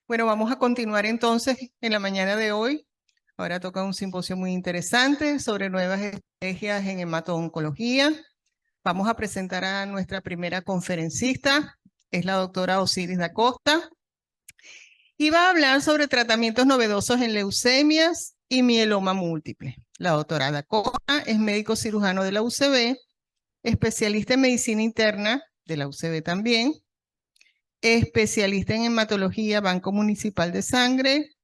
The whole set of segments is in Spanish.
Bueno, vamos a continuar entonces en la mañana de hoy. Ahora toca un simposio muy interesante sobre nuevas estrategias en hemato-oncología. Vamos a presentar a nuestra primera conferencista, es la doctora Osiris da Costa, y va a hablar sobre tratamientos novedosos en leucemias y mieloma múltiple. La doctora da Costa es médico cirujano de la UCB, especialista en medicina interna de la UCB también, especialista en hematología, Banco Municipal de Sangre,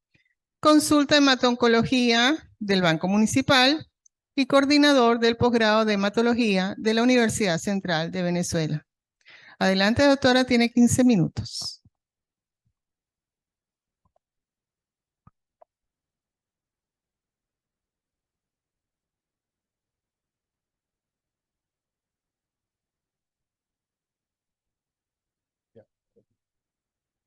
consulta hemato-oncología del Banco Municipal y coordinador del posgrado de hematología de la Universidad Central de Venezuela. Adelante, doctora, tiene 15 minutos.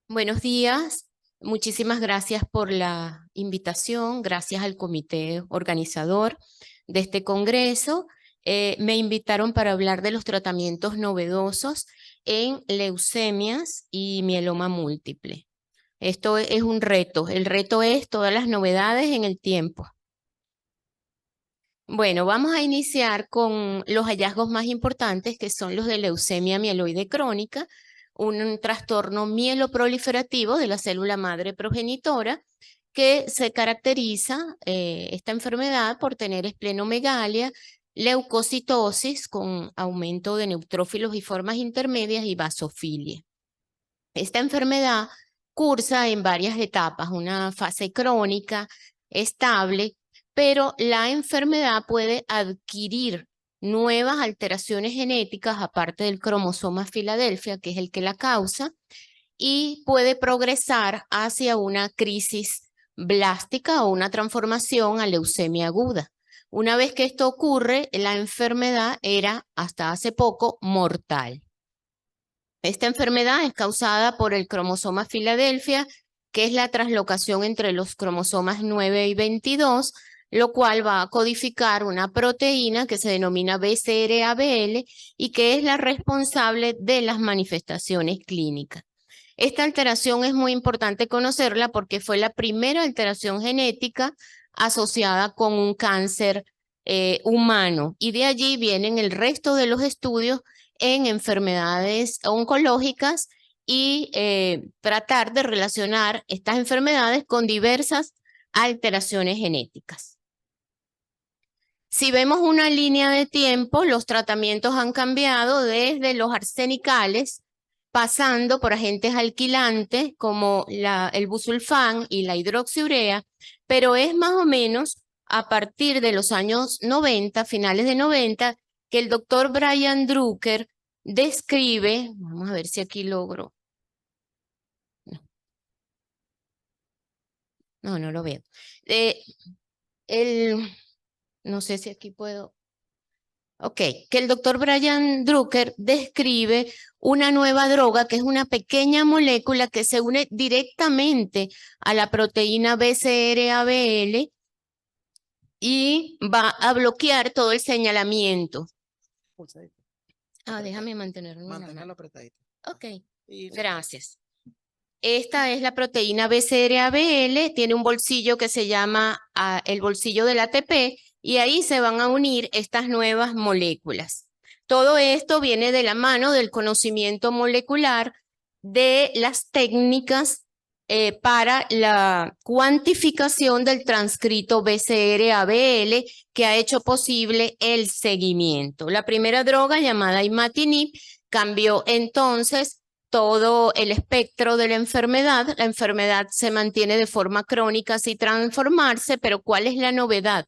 Buenos días, muchísimas gracias por la invitación, gracias al comité organizador de este congreso. Me invitaron para hablar de los tratamientos novedosos en leucemias y mieloma múltiple. Esto es un reto, el reto es todas las novedades en el tiempo. Bueno, vamos a iniciar con los hallazgos más importantes, que son los de leucemia mieloide crónica, un trastorno mieloproliferativo de la célula madre progenitora que se caracteriza, esta enfermedad, por tener esplenomegalia, leucocitosis con aumento de neutrófilos y formas intermedias y basofilia. Esta enfermedad cursa en varias etapas, una fase crónica, estable, pero la enfermedad puede adquirir nuevas alteraciones genéticas aparte del cromosoma Filadelfia, que es el que la causa, y puede progresar hacia una crisis blástica o una transformación a leucemia aguda. Una vez que esto ocurre, la enfermedad era hasta hace poco mortal. Esta enfermedad es causada por el cromosoma Filadelfia, que es la translocación entre los cromosomas 9 y 22, lo cual va a codificar una proteína que se denomina BCR-ABL y que es la responsable de las manifestaciones clínicas. Esta alteración es muy importante conocerla porque fue la primera alteración genética asociada con un cáncer humano, y de allí vienen el resto de los estudios en enfermedades oncológicas y tratar de relacionar estas enfermedades con diversas alteraciones genéticas. Si vemos una línea de tiempo, los tratamientos han cambiado desde los arsenicales, pasando por agentes alquilantes como el busulfán y la hidroxiurea, pero es más o menos a partir de los años 90, finales de 90, que el doctor Brian Drucker describe, vamos a ver si aquí logro. No lo veo. No sé si aquí puedo. Ok, que el doctor Brian Drucker describe una nueva droga que es una pequeña molécula que se une directamente a la proteína BCR-ABL y va a bloquear todo el señalamiento. Déjame mantenerlo. Manténlo apretadito. Ok, gracias. Esta es la proteína BCR-ABL, tiene un bolsillo que se llama el bolsillo del ATP, y ahí se van a unir estas nuevas moléculas. Todo esto viene de la mano del conocimiento molecular de las técnicas para la cuantificación del transcrito BCR-ABL, que ha hecho posible el seguimiento. La primera droga, llamada imatinib, cambió entonces todo el espectro de la enfermedad. La enfermedad se mantiene de forma crónica sin transformarse, pero ¿cuál es la novedad?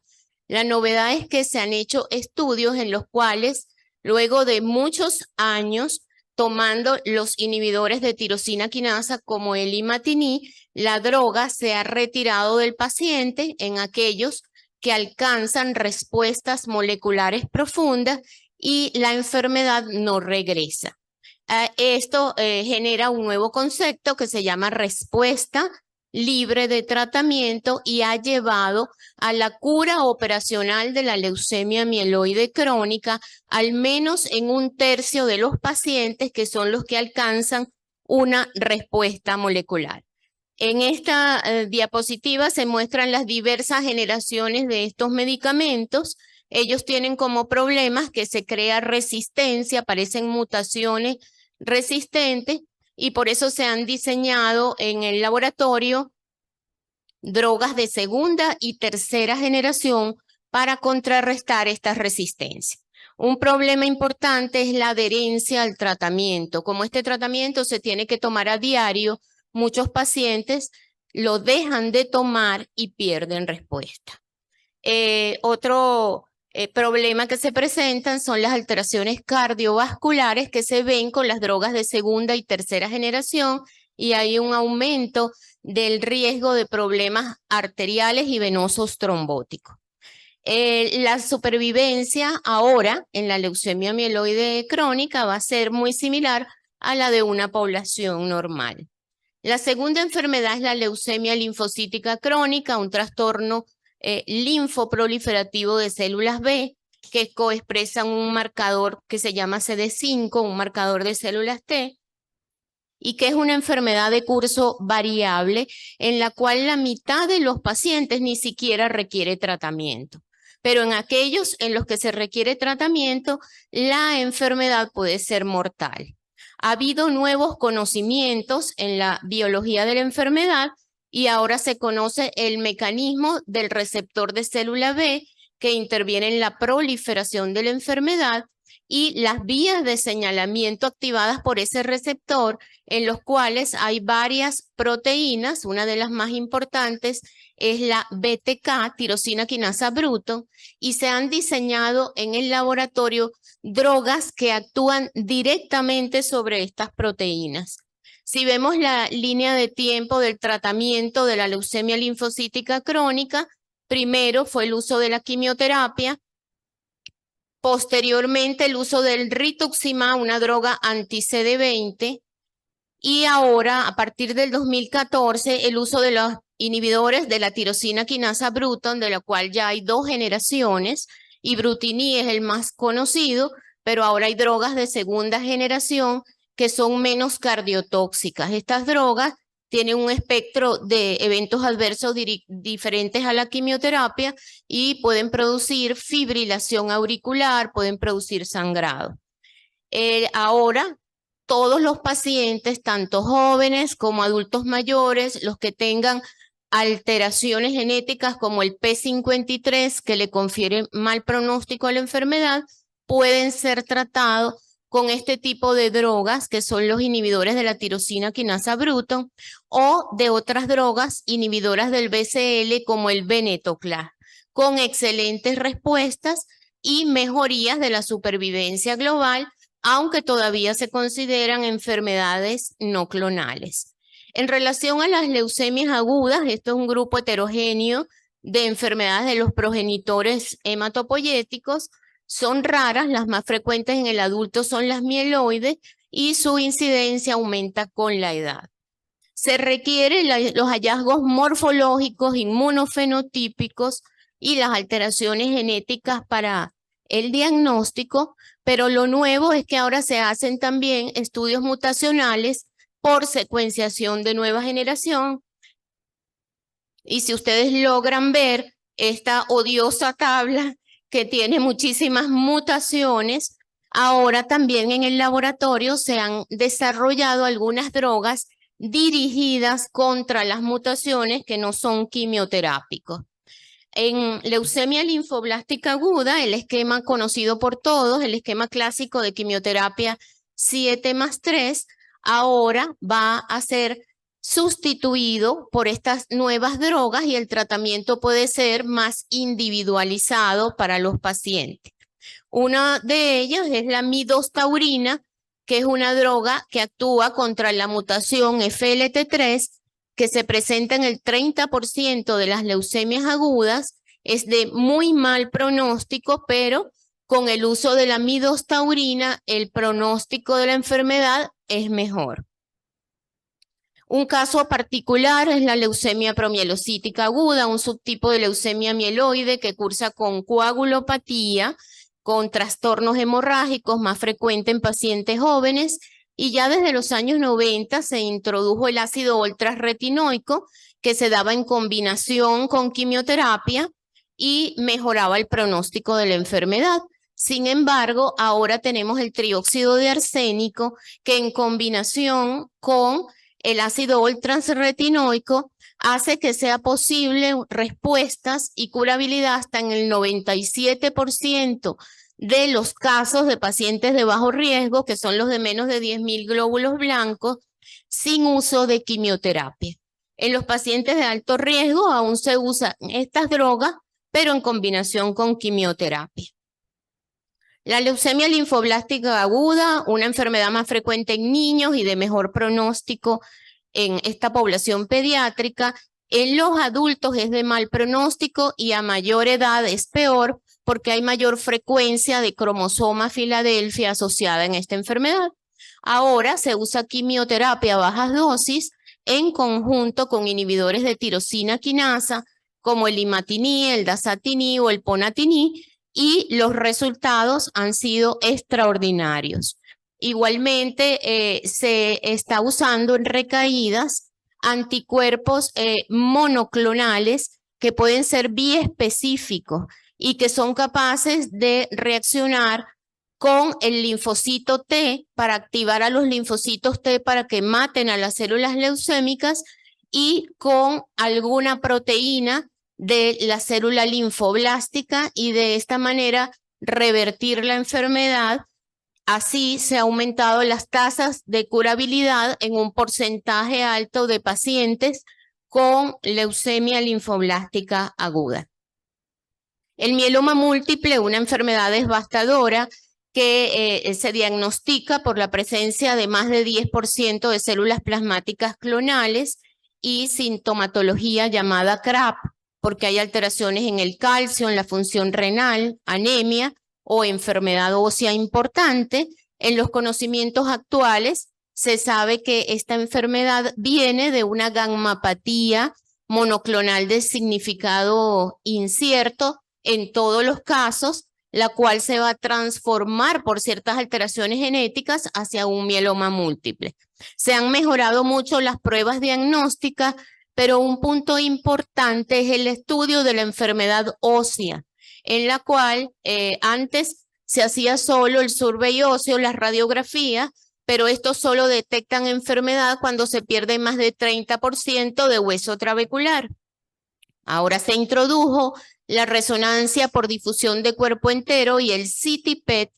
La novedad es que se han hecho estudios en los cuales, luego de muchos años tomando los inhibidores de tirosina quinasa como el imatinib, la droga se ha retirado del paciente en aquellos que alcanzan respuestas moleculares profundas y la enfermedad no regresa. Esto genera un nuevo concepto que se llama respuesta libre de tratamiento y ha llevado a la cura operacional de la leucemia mieloide crónica, al menos en 1/3 de los pacientes, que son los que alcanzan una respuesta molecular. En esta diapositiva se muestran las diversas generaciones de estos medicamentos. Ellos tienen como problemas que se crea resistencia, aparecen mutaciones resistentes y por eso se han diseñado en el laboratorio drogas de segunda y tercera generación para contrarrestar estas resistencias. Un problema importante es la adherencia al tratamiento. Como este tratamiento se tiene que tomar a diario, muchos pacientes lo dejan de tomar y pierden respuesta. Otro problema que se presentan son las alteraciones cardiovasculares que se ven con las drogas de segunda y tercera generación y hay un aumento del riesgo de problemas arteriales y venosos trombóticos. La supervivencia ahora en la leucemia mieloide crónica va a ser muy similar a la de una población normal. La segunda enfermedad es la leucemia linfocítica crónica, un trastorno linfoproliferativo de células B que coexpresan un marcador que se llama CD5, un marcador de células T, y que es una enfermedad de curso variable en la cual la mitad de los pacientes ni siquiera requiere tratamiento. Pero en aquellos en los que se requiere tratamiento, la enfermedad puede ser mortal. Ha habido nuevos conocimientos en la biología de la enfermedad y ahora se conoce el mecanismo del receptor de célula B que interviene en la proliferación de la enfermedad y las vías de señalamiento activadas por ese receptor, en los cuales hay varias proteínas. Una de las más importantes es la BTK, tirosina quinasa bruto, y se han diseñado en el laboratorio drogas que actúan directamente sobre estas proteínas. Si vemos la línea de tiempo del tratamiento de la leucemia linfocítica crónica, primero fue el uso de la quimioterapia, posteriormente el uso del rituximab, una droga anti-CD20, y ahora, a partir del 2014, el uso de los inhibidores de la tirosina quinasa Bruton, de la cual ya hay 2 generaciones, y Brutini es el más conocido, pero ahora hay drogas de segunda generación que son menos cardiotóxicas. Estas drogas tienen un espectro de eventos adversos diferentes a la quimioterapia y pueden producir fibrilación auricular, pueden producir sangrado. Ahora, todos los pacientes, tanto jóvenes como adultos mayores, los que tengan alteraciones genéticas como el P53, que le confiere mal pronóstico a la enfermedad, pueden ser tratados con este tipo de drogas, que son los inhibidores de la tirosina quinasa Bruton, o de otras drogas inhibidoras del BCL, como el venetoclax, con excelentes respuestas y mejorías de la supervivencia global, aunque todavía se consideran enfermedades no clonales. En relación a las leucemias agudas, esto es un grupo heterogéneo de enfermedades de los progenitores hematopoyéticos. Son raras, las más frecuentes en el adulto son las mieloides y su incidencia aumenta con la edad. Se requieren los hallazgos morfológicos, inmunofenotípicos y las alteraciones genéticas para el diagnóstico, pero lo nuevo es que ahora se hacen también estudios mutacionales por secuenciación de nueva generación. Y si ustedes logran ver esta odiosa tabla que tiene muchísimas mutaciones, ahora también en el laboratorio se han desarrollado algunas drogas dirigidas contra las mutaciones que no son quimioterápicos. En leucemia linfoblástica aguda, el esquema conocido por todos, el esquema clásico de quimioterapia 7+3, ahora va a ser sustituido por estas nuevas drogas y el tratamiento puede ser más individualizado para los pacientes. Una de ellas es la midostaurina, que es una droga que actúa contra la mutación FLT3, que se presenta en el 30% de las leucemias agudas. Es de muy mal pronóstico, pero con el uso de la midostaurina, el pronóstico de la enfermedad es mejor. Un caso particular es la leucemia promielocítica aguda, un subtipo de leucemia mieloide que cursa con coagulopatía, con trastornos hemorrágicos más frecuentes en pacientes jóvenes y ya desde los años 90 se introdujo el ácido ultrarretinoico que se daba en combinación con quimioterapia y mejoraba el pronóstico de la enfermedad. Sin embargo, ahora tenemos el trióxido de arsénico que en combinación con el ácido ultrarretinoico hace que sea posible respuestas y curabilidad hasta en el 97% de los casos de pacientes de bajo riesgo, que son los de menos de 10.000 glóbulos blancos, sin uso de quimioterapia. En los pacientes de alto riesgo aún se usan estas drogas, pero en combinación con quimioterapia. La leucemia linfoblástica aguda, una enfermedad más frecuente en niños y de mejor pronóstico en esta población pediátrica. En los adultos es de mal pronóstico y a mayor edad es peor porque hay mayor frecuencia de cromosoma Filadelfia asociada en esta enfermedad. Ahora se usa quimioterapia a bajas dosis en conjunto con inhibidores de tirosina quinasa como el imatinib, el dasatinib o el ponatinib, y los resultados han sido extraordinarios. Igualmente, se está usando en recaídas anticuerpos monoclonales que pueden ser biespecíficos y que son capaces de reaccionar con el linfocito T para activar a los linfocitos T para que maten a las células leucémicas y con alguna proteína de la célula linfoblástica y de esta manera revertir la enfermedad. Así se han aumentado las tasas de curabilidad en un porcentaje alto de pacientes con leucemia linfoblástica aguda. El mieloma múltiple, una enfermedad devastadora que se diagnostica por la presencia de más de 10% de células plasmáticas clonales y sintomatología llamada CRAP, porque hay alteraciones en el calcio, en la función renal, anemia o enfermedad ósea importante. En los conocimientos actuales se sabe que esta enfermedad viene de una gammapatía monoclonal de significado incierto en todos los casos, la cual se va a transformar por ciertas alteraciones genéticas hacia un mieloma múltiple. Se han mejorado mucho las pruebas diagnósticas, pero un punto importante es el estudio de la enfermedad ósea, en la cual antes se hacía solo el survey óseo, las radiografías, pero estos solo detectan enfermedad cuando se pierde más de 30% de hueso trabecular. Ahora se introdujo la resonancia por difusión de cuerpo entero y el CT-PET,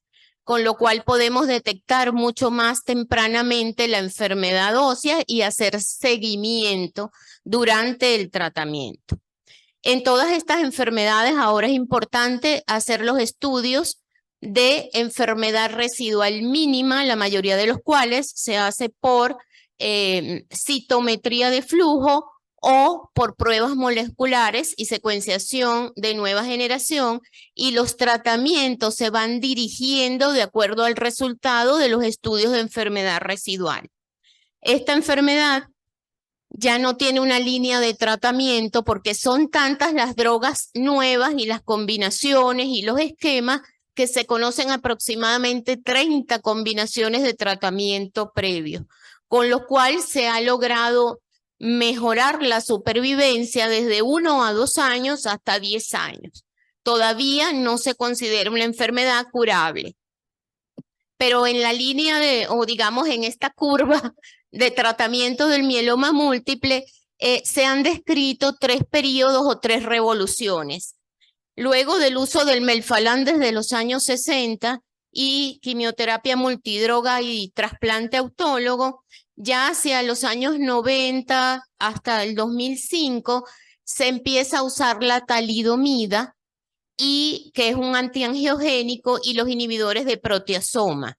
con lo cual podemos detectar mucho más tempranamente la enfermedad ósea y hacer seguimiento durante el tratamiento. En todas estas enfermedades ahora es importante hacer los estudios de enfermedad residual mínima, la mayoría de los cuales se hace por citometría de flujo o por pruebas moleculares y secuenciación de nueva generación, y los tratamientos se van dirigiendo de acuerdo al resultado de los estudios de enfermedad residual. Esta enfermedad ya no tiene una línea de tratamiento porque son tantas las drogas nuevas y las combinaciones y los esquemas que se conocen aproximadamente 30 combinaciones de tratamiento previo, con lo cual se ha logrado mejorar la supervivencia desde 1 a 2 años hasta 10 años. Todavía no se considera una enfermedad curable, pero en la línea de, o digamos en esta curva de tratamiento del mieloma múltiple, se han descrito 3 periodos o 3 revoluciones. Luego del uso del melfalán desde los años 60 y quimioterapia multidroga y trasplante autólogo, ya hacia los años 90 hasta el 2005 se empieza a usar la talidomida, y que es un antiangiogénico, y los inhibidores de proteasoma.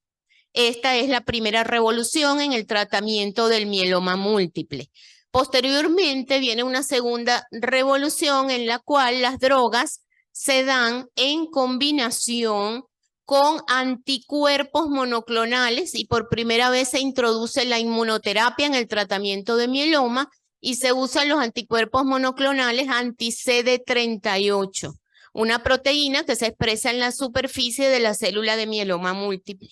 Esta es la primera revolución en el tratamiento del mieloma múltiple. Posteriormente viene una segunda revolución en la cual las drogas se dan en combinación con anticuerpos monoclonales y por primera vez se introduce la inmunoterapia en el tratamiento de mieloma y se usan los anticuerpos monoclonales anti-CD38, una proteína que se expresa en la superficie de la célula de mieloma múltiple.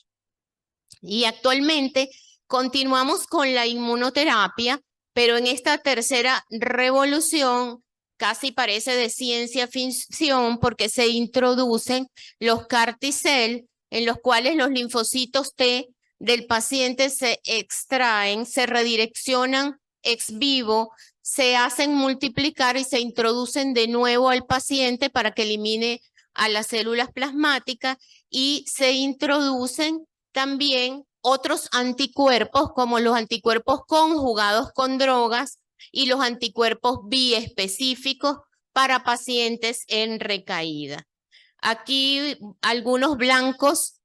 Y actualmente Continuamos con la inmunoterapia, pero en esta tercera revolución casi parece de ciencia ficción porque se introducen los CAR T-cell, en los cuales los linfocitos T del paciente se extraen, se redireccionan ex vivo, se hacen multiplicar y se introducen de nuevo al paciente para que elimine a las células plasmáticas, y se introducen también otros anticuerpos como los anticuerpos conjugados con drogas y los anticuerpos biespecíficos para pacientes en recaída. Aquí algunos blancos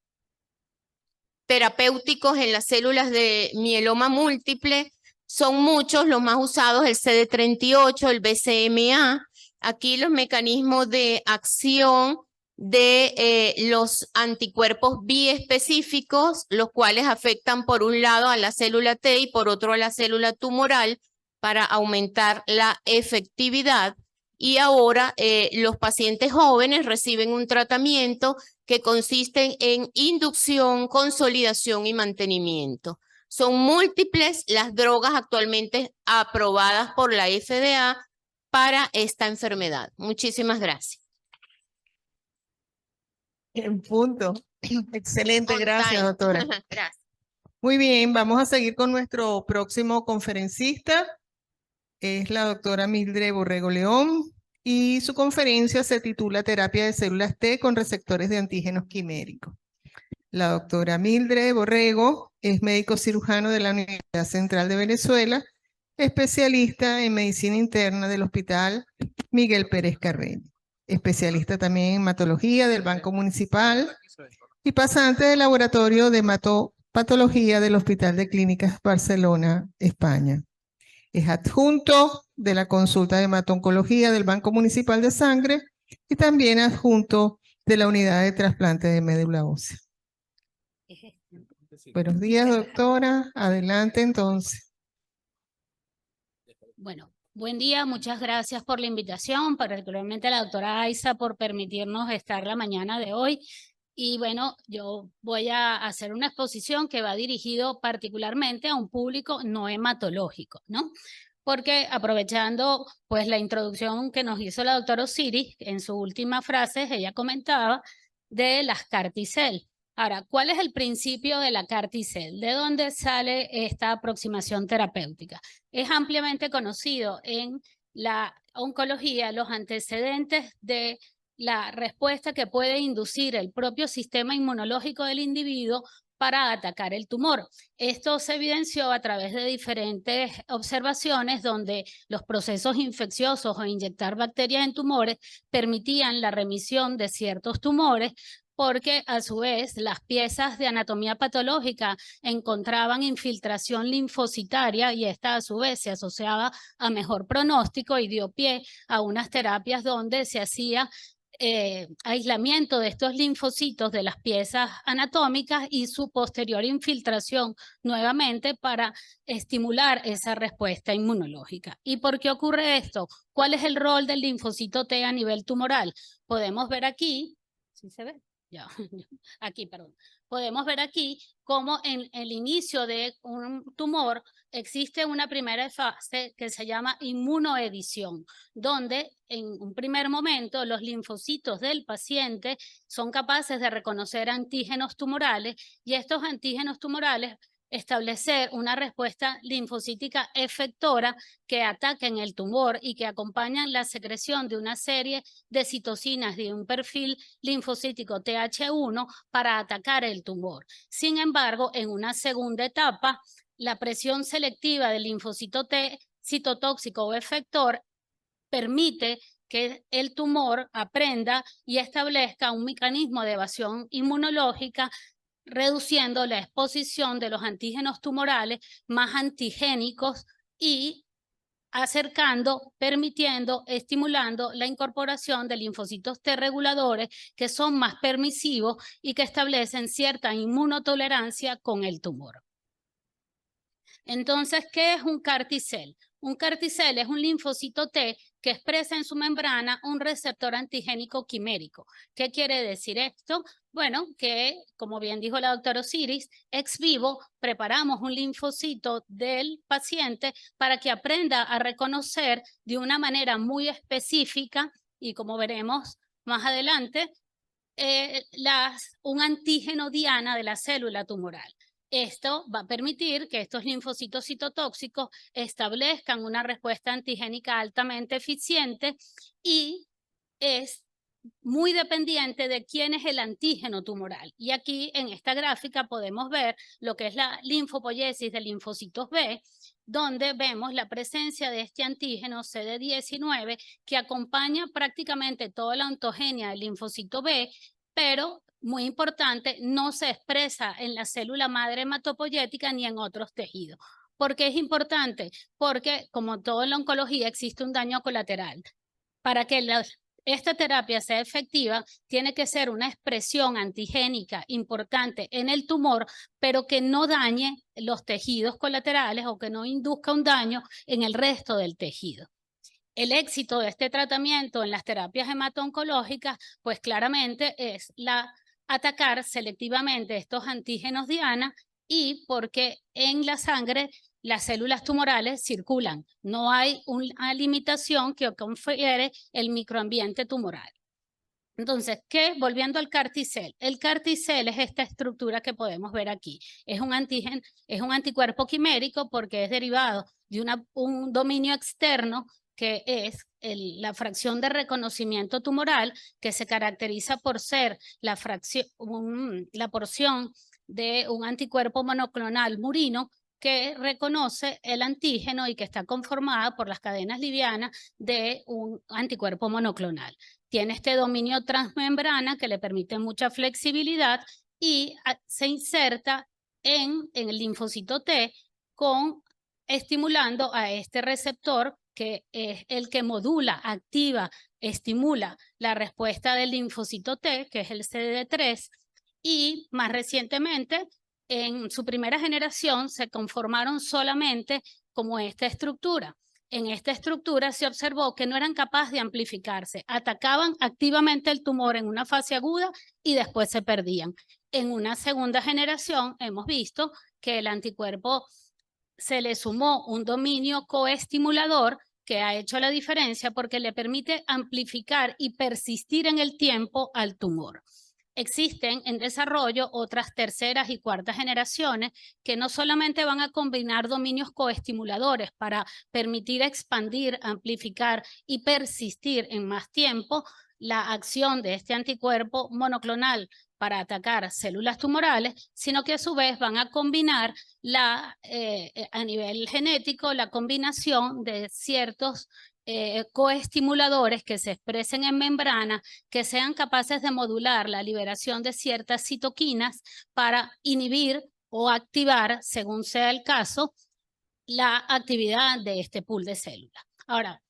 terapéuticos en las células de mieloma múltiple. Son muchos, los más usados, el CD38, el BCMA. Aquí los mecanismos de acción de los anticuerpos biespecíficos, los cuales afectan por un lado a la célula T y por otro a la célula tumoral para aumentar la efectividad. Y ahora los pacientes jóvenes reciben un tratamiento que consiste en inducción, consolidación y mantenimiento. Son múltiples las drogas actualmente aprobadas por la FDA para esta enfermedad. Muchísimas gracias. En punto. Excelente, On gracias, time. doctora. Gracias. Muy bien, vamos a seguir con nuestro próximo conferencista. Es la doctora Mildred Borrego León y su conferencia se titula Terapia de células T con receptores de antígenos quiméricos. La doctora Mildred Borrego es médico cirujano de la Universidad Central de Venezuela, especialista en medicina interna del Hospital Miguel Pérez Carreño, especialista también en hematología del Banco Municipal y pasante del laboratorio de hematopatología del Hospital de Clínicas Barcelona, España. Es adjunto de la consulta de hematoncología del Banco Municipal de Sangre y también adjunto de la unidad de trasplante de médula ósea. Buenos días, doctora. Adelante, entonces. Bueno, buen día. Muchas gracias por la invitación, particularmente a la doctora Aiza por permitirnos estar la mañana de hoy. Y bueno, yo voy a hacer una exposición que va dirigido particularmente a un público no hematológico, ¿no? Porque aprovechando pues la introducción que nos hizo la doctora Osiris, en su última frase ella comentaba de las CAR T-cell. Ahora, ¿cuál es el principio de la CAR T-cell? ¿De dónde sale esta aproximación terapéutica? Es ampliamente conocido en la oncología los antecedentes de la respuesta que puede inducir el propio sistema inmunológico del individuo para atacar el tumor. Esto se evidenció a través de diferentes observaciones donde los procesos infecciosos o inyectar bacterias en tumores permitían la remisión de ciertos tumores, porque a su vez las piezas de anatomía patológica encontraban infiltración linfocitaria y esta a su vez se asociaba a mejor pronóstico y dio pie a unas terapias donde se hacía aislamiento de estos linfocitos de las piezas anatómicas y su posterior infiltración nuevamente para estimular esa respuesta inmunológica. ¿Y por qué ocurre esto? ¿Cuál es el rol del linfocito T a nivel tumoral? Podemos ver aquí, ¿sí se ve? Ya, aquí, perdón. Podemos ver aquí cómo en el inicio de un tumor existe una primera fase que se llama inmunoedición, donde en un primer momento los linfocitos del paciente son capaces de reconocer antígenos tumorales y estos antígenos tumorales establecer una respuesta linfocítica efectora que ataquen el tumor y que acompañan la secreción de una serie de citocinas de un perfil linfocítico TH1 para atacar el tumor. Sin embargo, en una segunda etapa, la presión selectiva del linfocito T citotóxico o efector permite que el tumor aprenda y establezca un mecanismo de evasión inmunológica, reduciendo la exposición de los antígenos tumorales más antigénicos y acercando, permitiendo, estimulando la incorporación de linfocitos T reguladores que son más permisivos y que establecen cierta inmunotolerancia con el tumor. Entonces, ¿qué es un CAR T-cell? Un CAR-T-cell es un linfocito T que expresa en su membrana un receptor antigénico quimérico. ¿Qué quiere decir esto? Bueno, que como bien dijo la doctora Osiris, ex vivo preparamos un linfocito del paciente para que aprenda a reconocer de una manera muy específica y como veremos más adelante, un antígeno diana de la célula tumoral. Esto va a permitir que estos linfocitos citotóxicos establezcan una respuesta antigénica altamente eficiente y es muy dependiente de quién es el antígeno tumoral. Y aquí en esta gráfica podemos ver lo que es la linfopoiesis de linfocitos B, donde vemos la presencia de este antígeno CD19 que acompaña prácticamente toda la ontogenia del linfocito B, pero muy importante, no se expresa en la célula madre hematopoyética ni en otros tejidos. ¿Por qué es importante? Porque como todo en la oncología existe un daño colateral. Para que esta terapia sea efectiva, tiene que ser una expresión antigénica importante en el tumor, pero que no dañe los tejidos colaterales o que no induzca un daño en el resto del tejido. El éxito de este tratamiento en las terapias hemato-oncológicas, pues claramente es atacar selectivamente estos antígenos diana y porque en la sangre las células tumorales circulan. No hay una limitación que confiere el microambiente tumoral. Entonces, volviendo al CAR-T-cell, el CAR-T-cell es esta estructura que podemos ver aquí. Es un antígeno, es un anticuerpo quimérico porque es derivado de un dominio externo que es la fracción de reconocimiento tumoral, que se caracteriza por ser la porción de un anticuerpo monoclonal murino que reconoce el antígeno y que está conformada por las cadenas livianas de un anticuerpo monoclonal. Tiene este dominio transmembrana que le permite mucha flexibilidad y se inserta en el linfocito T estimulando a este receptor que es el que modula, activa, estimula la respuesta del linfocito T, que es el CD3, y más recientemente, en su primera generación, se conformaron solamente como esta estructura. En esta estructura se observó que no eran capaces de amplificarse, atacaban activamente el tumor en una fase aguda y después se perdían. En una segunda generación hemos visto que el anticuerpo se le sumó un dominio coestimulador que ha hecho la diferencia porque le permite amplificar y persistir en el tiempo al tumor. Existen en desarrollo otras terceras y cuartas generaciones que no solamente van a combinar dominios coestimuladores para permitir expandir, amplificar y persistir en más tiempo la acción de este anticuerpo monoclonal para atacar células tumorales, sino que a su vez van a combinar a nivel genético la combinación de ciertos coestimuladores que se expresen en membrana, que sean capaces de modular la liberación de ciertas citoquinas para inhibir o activar, según sea el caso, la actividad de este pool de células. Ahora,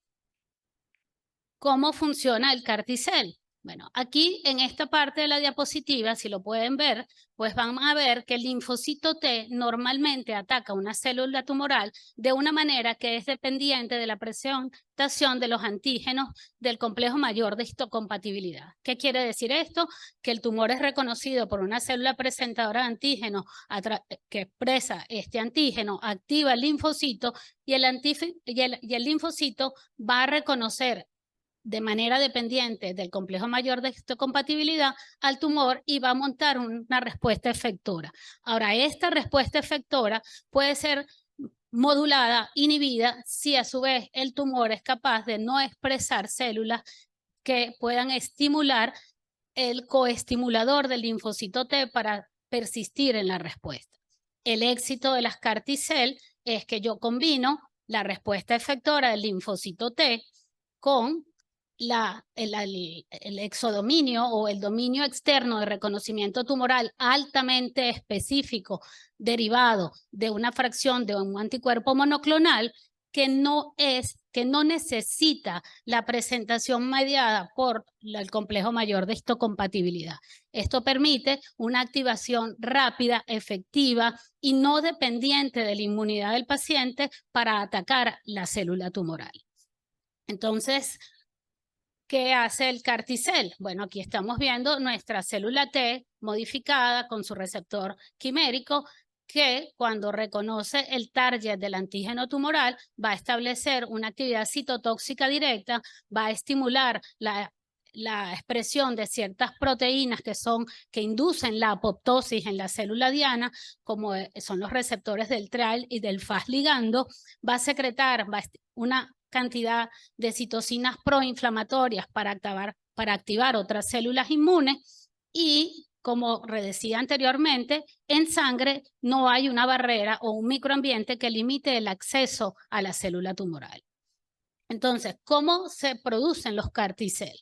¿cómo funciona el CAR-T-cell? Bueno, aquí en esta parte de la diapositiva, si lo pueden ver, pues van a ver que el linfocito T normalmente ataca una célula tumoral de una manera que es dependiente de la presentación de los antígenos del complejo mayor de histocompatibilidad. ¿Qué quiere decir esto? Que el tumor es reconocido por una célula presentadora de antígenos que expresa este antígeno, activa el linfocito y el linfocito va a reconocer de manera dependiente del complejo mayor de histocompatibilidad al tumor y va a montar una respuesta efectora. Ahora, esta respuesta efectora puede ser modulada, inhibida, si a su vez el tumor es capaz de no expresar células que puedan estimular el coestimulador del linfocito T para persistir en la respuesta. El éxito de las CAR-T-cell es que yo combino la respuesta efectora del linfocito T con el exodominio o el dominio externo de reconocimiento tumoral altamente específico derivado de una fracción de un anticuerpo monoclonal que no es que no necesita la presentación mediada por el complejo mayor de histocompatibilidad. Esto permite una activación rápida, efectiva y no dependiente de la inmunidad del paciente para atacar la célula tumoral. Entonces, ¿qué hace el CAR-T-cell? Bueno, aquí estamos viendo nuestra célula T modificada con su receptor quimérico, que cuando reconoce el target del antígeno tumoral va a establecer una actividad citotóxica directa, va a estimular la expresión de ciertas proteínas que inducen la apoptosis en la célula diana, como son los receptores del TRAL y del Fas ligando, va a secretar una cantidad de citocinas proinflamatorias para activar otras células inmunes y, como decía anteriormente, en sangre no hay una barrera o un microambiente que limite el acceso a la célula tumoral. Entonces, ¿cómo se producen los CAR-T-cell?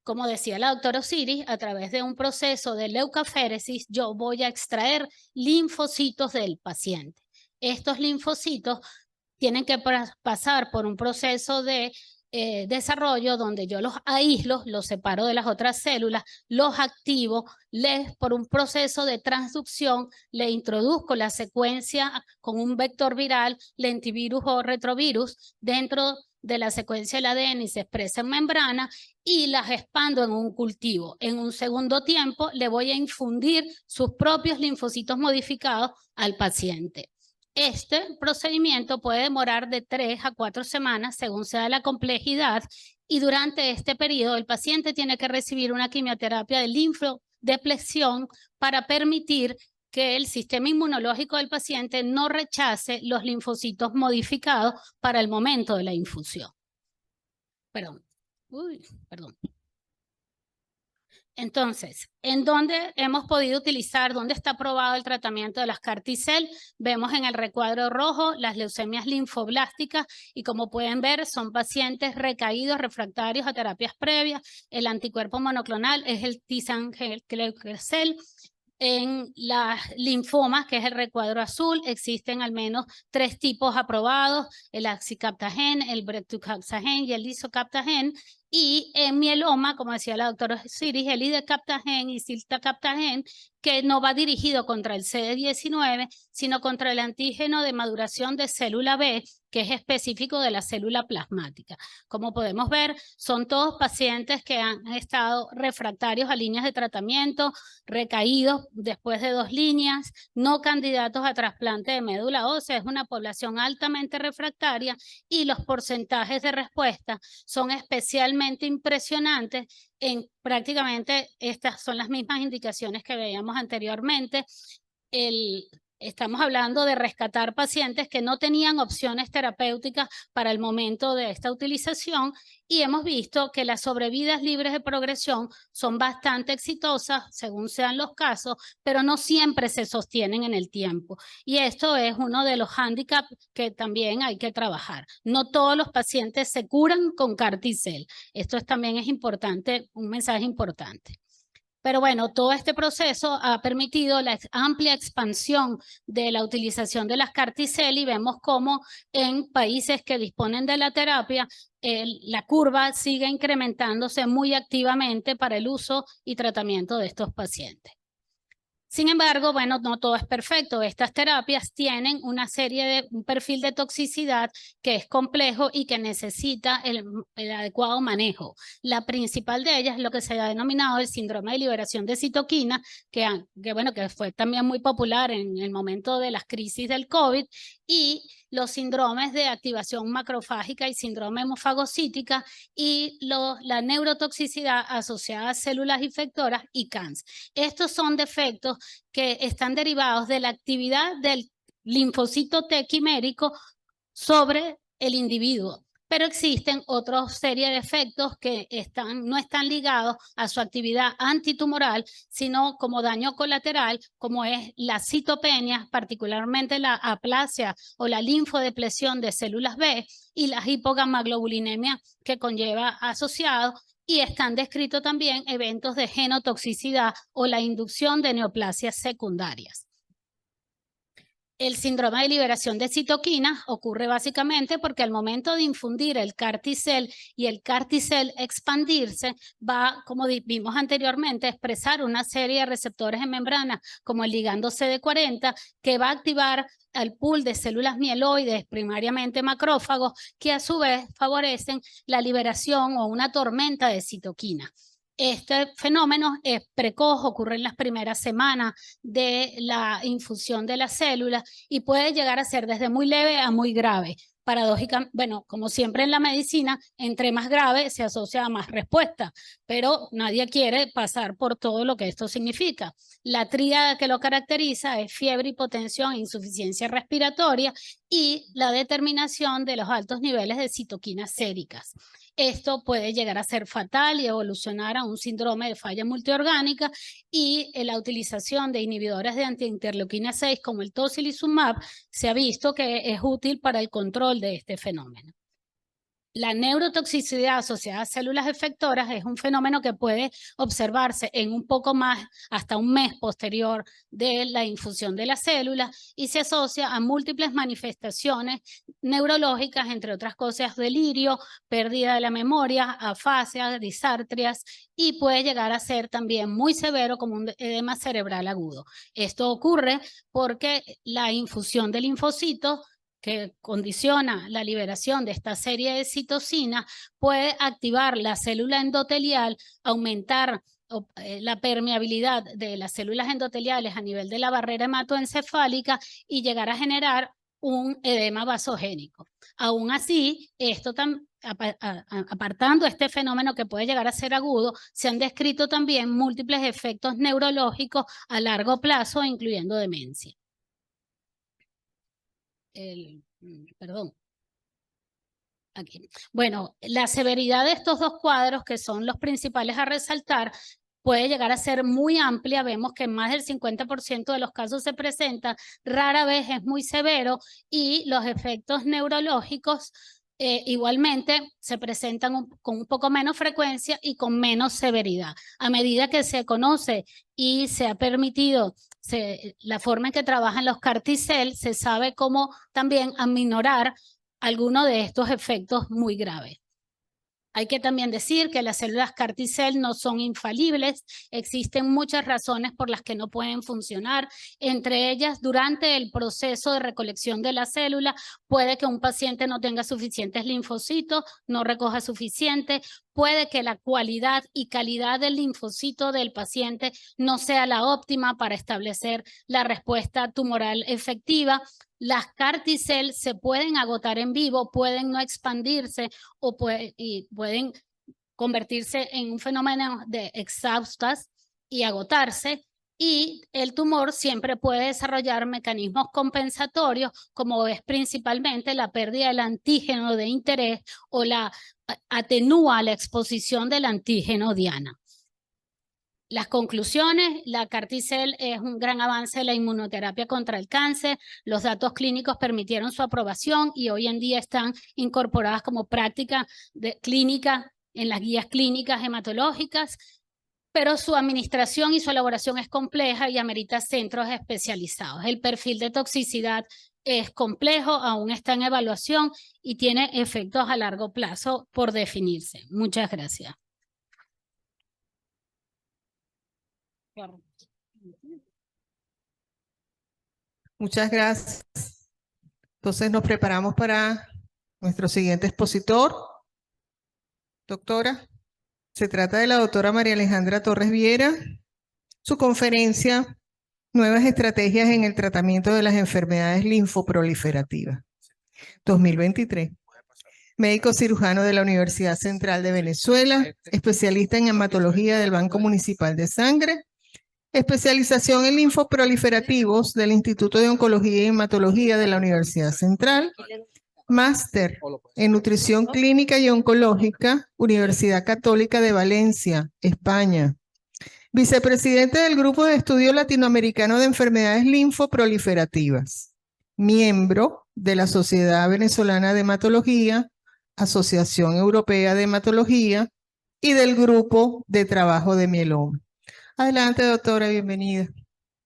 Como decía la doctora Osiris, a través de un proceso de leucaféresis, yo voy a extraer linfocitos del paciente. Estos linfocitos tienen que pasar por un proceso de desarrollo donde yo los aíslo, los separo de las otras células, los activo, por un proceso de transducción, le introduzco la secuencia con un vector viral, lentivirus o retrovirus, dentro de la secuencia del ADN y se expresa en membrana y las expando en un cultivo. En un segundo tiempo le voy a infundir sus propios linfocitos modificados al paciente. Este procedimiento puede demorar de 3 a 4 semanas según sea la complejidad y durante este periodo el paciente tiene que recibir una quimioterapia de linfodepleción para permitir que el sistema inmunológico del paciente no rechace los linfocitos modificados para el momento de la infusión. Perdón. Entonces, ¿en dónde hemos podido utilizar, dónde está aprobado el tratamiento de las CAR-T-cell? Vemos en el recuadro rojo las leucemias linfoblásticas y como pueden ver son pacientes recaídos, refractarios a terapias previas. El anticuerpo monoclonal es el T-cell. En las linfomas, que es el recuadro azul, existen al menos 3 tipos aprobados, el axicaptagen, el brexucaptagen y el lisocaptagen. Y en mieloma, como decía la doctora Osiris, el idecaptagen y ciltacaptagen, que no va dirigido contra el CD19, sino contra el antígeno de maduración de célula B, que es específico de la célula plasmática. Como podemos ver, son todos pacientes que han estado refractarios a líneas de tratamiento, recaídos después de 2 líneas, no candidatos a trasplante de médula ósea. Es una población altamente refractaria y los porcentajes de respuesta son especialmente impresionantes. Prácticamente estas son las mismas indicaciones que veíamos anteriormente. Estamos hablando de rescatar pacientes que no tenían opciones terapéuticas para el momento de esta utilización y hemos visto que las sobrevidas libres de progresión son bastante exitosas según sean los casos, pero no siempre se sostienen en el tiempo. Y esto es uno de los hándicaps que también hay que trabajar. No todos los pacientes se curan con CAR-T-cell. Esto también es importante, un mensaje importante. Pero bueno, todo este proceso ha permitido la amplia expansión de la utilización de las CAR-T-cell y vemos cómo en países que disponen de la terapia, la curva sigue incrementándose muy activamente para el uso y tratamiento de estos pacientes. Sin embargo, bueno, no todo es perfecto. Estas terapias tienen un perfil de toxicidad que es complejo y que necesita el adecuado manejo. La principal de ellas es lo que se ha denominado el síndrome de liberación de citoquina, que fue también muy popular en el momento de las crisis del COVID, y los síndromes de activación macrofágica y síndrome hemofagocítica y la neurotoxicidad asociada a células infectoras y cáncer. Estos son defectos que están derivados de la actividad del linfocito T quimérico sobre el individuo. Pero existen otra serie de efectos que no están ligados a su actividad antitumoral, sino como daño colateral, como es la citopenia, particularmente la aplasia o la linfodepresión de células B y la hipogamaglobulinemia que conlleva asociado, y están descritos también eventos de genotoxicidad o la inducción de neoplasias secundarias. El síndrome de liberación de citoquinas ocurre básicamente porque al momento de infundir el CAR-T-cell y el CAR-T-cell expandirse, va, como vimos anteriormente, a expresar una serie de receptores en membrana, como el ligando CD40, que va a activar al pool de células mieloides, primariamente macrófagos, que a su vez favorecen la liberación o una tormenta de citoquinas. Este fenómeno es precoz, ocurre en las primeras semanas de la infusión de las células y puede llegar a ser desde muy leve a muy grave. Paradójicamente, bueno, como siempre en la medicina, entre más grave se asocia a más respuesta, pero nadie quiere pasar por todo lo que esto significa. La tríada que lo caracteriza es fiebre, hipotensión e insuficiencia respiratoria y la determinación de los altos niveles de citoquinas séricas. Esto puede llegar a ser fatal y evolucionar a un síndrome de falla multiorgánica y la utilización de inhibidores de antiinterleuquina 6 como el tocilizumab se ha visto que es útil para el control de este fenómeno. La neurotoxicidad asociada a células efectoras es un fenómeno que puede observarse en un poco más, hasta un mes posterior de la infusión de la célula y se asocia a múltiples manifestaciones neurológicas, entre otras cosas delirio, pérdida de la memoria, afasia, disartrias y puede llegar a ser también muy severo como un edema cerebral agudo. Esto ocurre porque la infusión de linfocitos que condiciona la liberación de esta serie de citocinas, puede activar la célula endotelial, aumentar la permeabilidad de las células endoteliales a nivel de la barrera hematoencefálica y llegar a generar un edema vasogénico. Aún así, esto apartando este fenómeno que puede llegar a ser agudo, se han descrito también múltiples efectos neurológicos a largo plazo, incluyendo demencia. Perdón. Aquí. Bueno, la severidad de estos dos cuadros, que son los principales a resaltar, puede llegar a ser muy amplia. Vemos que más del 50% de los casos se presenta, rara vez es muy severo y los efectos neurológicos igualmente se presentan con un poco menos frecuencia y con menos severidad. A medida que se conoce y se ha permitido la forma en que trabajan los CAR-T-cell, se sabe cómo también aminorar algunos de estos efectos muy graves. Hay que también decir que las células CAR-T-cell no son infalibles, existen muchas razones por las que no pueden funcionar, entre ellas durante el proceso de recolección de la célula puede que un paciente no tenga suficientes linfocitos, no recoja suficiente, puede que la cualidad y calidad del linfocito del paciente no sea la óptima para establecer la respuesta tumoral efectiva. Las CAR-T-cell se pueden agotar en vivo, pueden no expandirse o pueden convertirse en un fenómeno de exhaustas y agotarse. Y el tumor siempre puede desarrollar mecanismos compensatorios, como es principalmente la pérdida del antígeno de interés o la atenúa la exposición del antígeno diana. Las conclusiones, la CAR-T-cell es un gran avance de la inmunoterapia contra el cáncer. Los datos clínicos permitieron su aprobación y hoy en día están incorporadas como práctica clínica en las guías clínicas hematológicas, pero su administración y su elaboración es compleja y amerita centros especializados. El perfil de toxicidad es complejo, aún está en evaluación y tiene efectos a largo plazo por definirse. Muchas gracias. Muchas gracias. Entonces nos preparamos para nuestro siguiente expositor. Doctora, se trata de la doctora María Alejandra Torres Viera. Su conferencia, Nuevas estrategias en el tratamiento de las enfermedades linfoproliferativas, 2023. Médico cirujano de la Universidad Central de Venezuela, especialista en hematología del Banco Municipal de Sangre, especialización en linfoproliferativos del Instituto de Oncología y Hematología de la Universidad Central, máster en nutrición clínica y oncológica, Universidad Católica de Valencia, España, vicepresidente del Grupo de Estudio Latinoamericano de Enfermedades Linfoproliferativas, miembro de la Sociedad Venezolana de Hematología, Asociación Europea de Hematología y del Grupo de Trabajo de Mieloma. Adelante, doctora, bienvenida.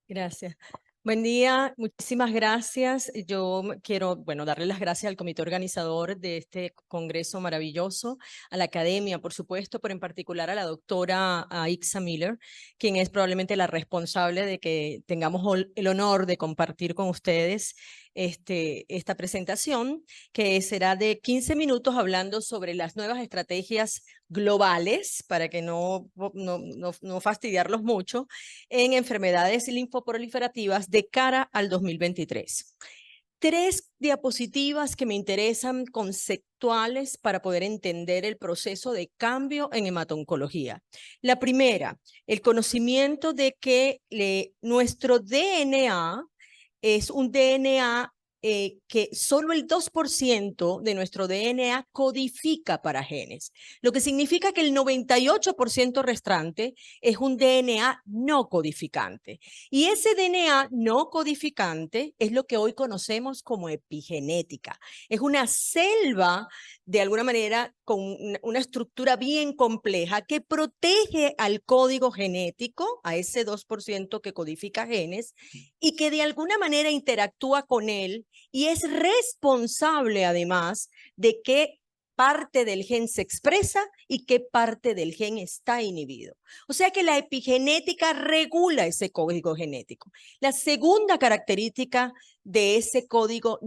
Gracias. Buen día, muchísimas gracias. Yo quiero, darle las gracias al comité organizador de este congreso maravilloso, a la academia, por supuesto, pero en particular a la doctora Aixa Miller, quien es probablemente la responsable de que tengamos el honor de compartir con ustedes esta presentación, que será de 15 minutos hablando sobre las nuevas estrategias globales, para que no fastidiarlos mucho, en enfermedades linfoproliferativas de cara al 2023. 3 diapositivas que me interesan conceptuales para poder entender el proceso de cambio en hemato-oncología. La primera, el conocimiento de que nuestro DNA es un DNA que solo el 2% de nuestro DNA codifica para genes, lo que significa que el 98% restante es un DNA no codificante. Y ese DNA no codificante es lo que hoy conocemos como epigenética. Es una selva, de alguna manera, con una estructura bien compleja que protege al código genético, a ese 2% que codifica genes, y que de alguna manera interactúa con él y es responsable además de qué parte del gen se expresa y qué parte del gen está inhibido. O sea que la epigenética regula ese código genético. La segunda característica de ese código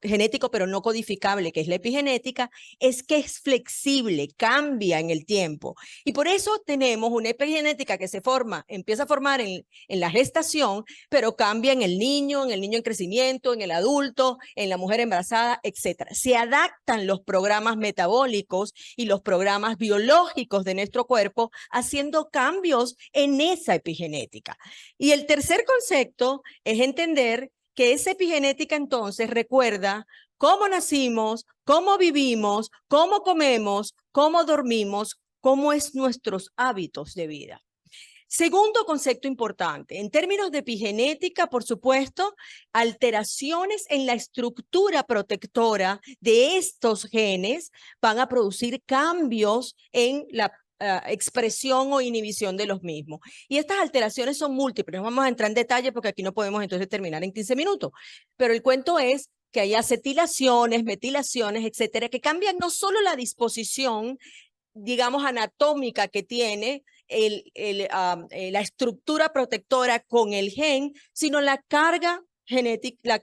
genético, pero no codificable, que es la epigenética, es que es flexible, cambia en el tiempo. Y por eso tenemos una epigenética que empieza a formar en la gestación, pero cambia en el niño en crecimiento, en el adulto, en la mujer embarazada, etc. Se adaptan los programas metabólicos y los programas biológicos de nuestro cuerpo haciendo cambios en esa epigenética. Y el tercer concepto es entender que esa epigenética entonces recuerda cómo nacimos, cómo vivimos, cómo comemos, cómo dormimos, cómo es nuestros hábitos de vida. Segundo concepto importante, en términos de epigenética, por supuesto, alteraciones en la estructura protectora de estos genes van a producir cambios en la expresión o inhibición de los mismos. Y estas alteraciones son múltiples, no vamos a entrar en detalle porque aquí no podemos entonces terminar en 15 minutos, pero el cuento es que hay acetilaciones, metilaciones, etcétera, que cambian no solo la disposición, digamos, anatómica que tiene la estructura protectora con el gen, sino la carga genética,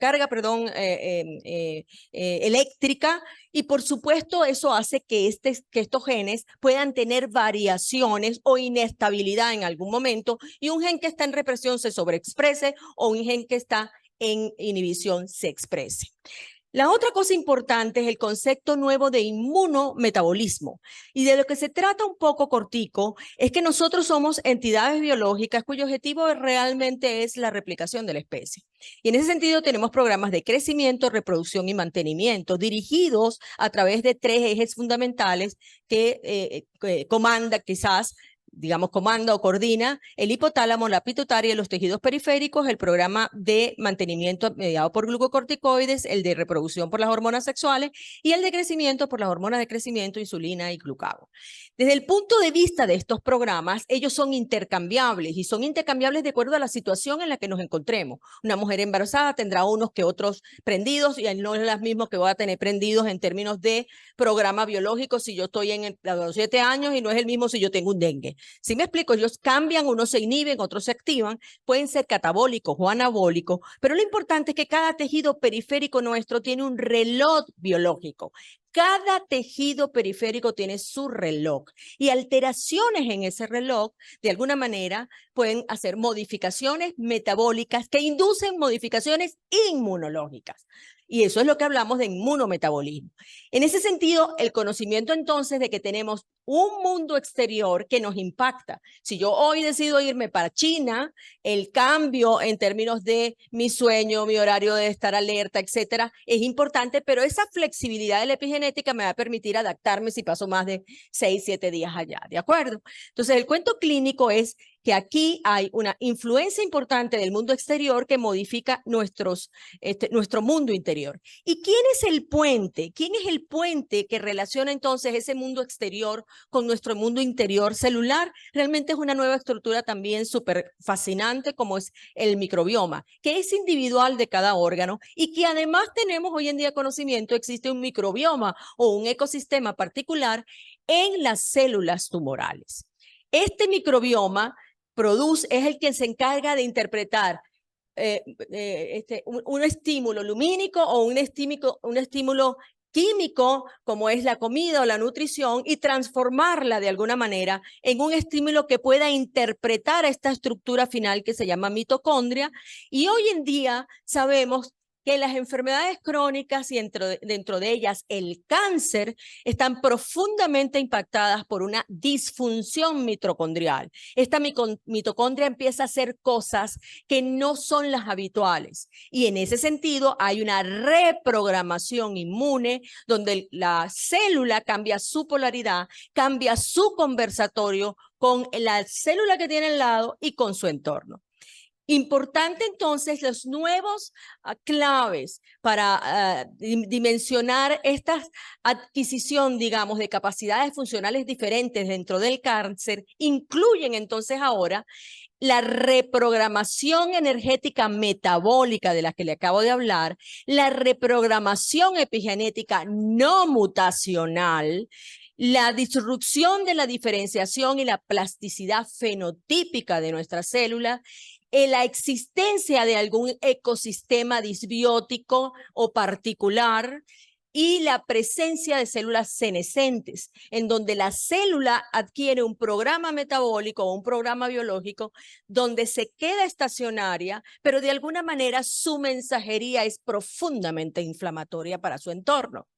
eléctrica, y por supuesto eso hace que estos genes puedan tener variaciones o inestabilidad en algún momento, y un gen que está en represión se sobreexprese o un gen que está en inhibición se exprese. La otra cosa importante es el concepto nuevo de inmunometabolismo. Y de lo que se trata un poco cortico es que nosotros somos entidades biológicas cuyo objetivo realmente es la replicación de la especie. Y en ese sentido tenemos programas de crecimiento, reproducción y mantenimiento dirigidos a través de 3 ejes fundamentales que comanda o coordina el hipotálamo, la pituitaria y los tejidos periféricos, el programa de mantenimiento mediado por glucocorticoides, el de reproducción por las hormonas sexuales y el de crecimiento por las hormonas de crecimiento, insulina y glucagón. Desde el punto de vista de estos programas, ellos son intercambiables y son intercambiables de acuerdo a la situación en la que nos encontremos. Una mujer embarazada tendrá unos que otros prendidos y no es las mismas que voy a tener prendidos en términos de programa biológico si yo estoy a los 7 años y no es el mismo si yo tengo un dengue. Si me explico, ellos cambian, unos se inhiben, otros se activan, pueden ser catabólicos o anabólicos, pero lo importante es que cada tejido periférico nuestro tiene un reloj biológico. Cada tejido periférico tiene su reloj y alteraciones en ese reloj, de alguna manera, pueden hacer modificaciones metabólicas que inducen modificaciones inmunológicas. Y eso es lo que hablamos de inmunometabolismo. En ese sentido, el conocimiento entonces de que tenemos un mundo exterior que nos impacta. Si yo hoy decido irme para China, el cambio en términos de mi sueño, mi horario de estar alerta, etcétera, es importante, pero esa flexibilidad de la epigenética me va a permitir adaptarme si paso más de 6, 7 días allá, ¿de acuerdo? Entonces, el cuento clínico es que aquí hay una influencia importante del mundo exterior que modifica nuestro mundo interior. ¿Y quién es el puente? ¿Quién es el puente que relaciona entonces ese mundo exterior con nuestro mundo interior celular? Realmente es una nueva estructura también súper fascinante, como es el microbioma, que es individual de cada órgano y que además tenemos hoy en día conocimiento, existe un microbioma o un ecosistema particular en las células tumorales. Este microbioma es el que se encarga de interpretar un estímulo lumínico o un estímulo químico, como es la comida o la nutrición, y transformarla de alguna manera en un estímulo que pueda interpretar esta estructura final que se llama mitocondria. Y hoy en día sabemos que las enfermedades crónicas y dentro de ellas el cáncer están profundamente impactadas por una disfunción mitocondrial. Esta mitocondria empieza a hacer cosas que no son las habituales y en ese sentido hay una reprogramación inmune donde la célula cambia su polaridad, cambia su conversatorio con la célula que tiene al lado y con su entorno. Importante entonces los nuevos claves para dimensionar esta adquisición, digamos, de capacidades funcionales diferentes dentro del cáncer, incluyen entonces ahora la reprogramación energética metabólica de la que le acabo de hablar, la reprogramación epigenética no mutacional, la disrupción de la diferenciación y la plasticidad fenotípica de nuestras células, la existencia de algún ecosistema disbiótico o particular y la presencia de células senescentes, en donde la célula adquiere un programa metabólico o un programa biológico donde se queda estacionaria, pero de alguna manera su mensajería es profundamente inflamatoria para su entorno.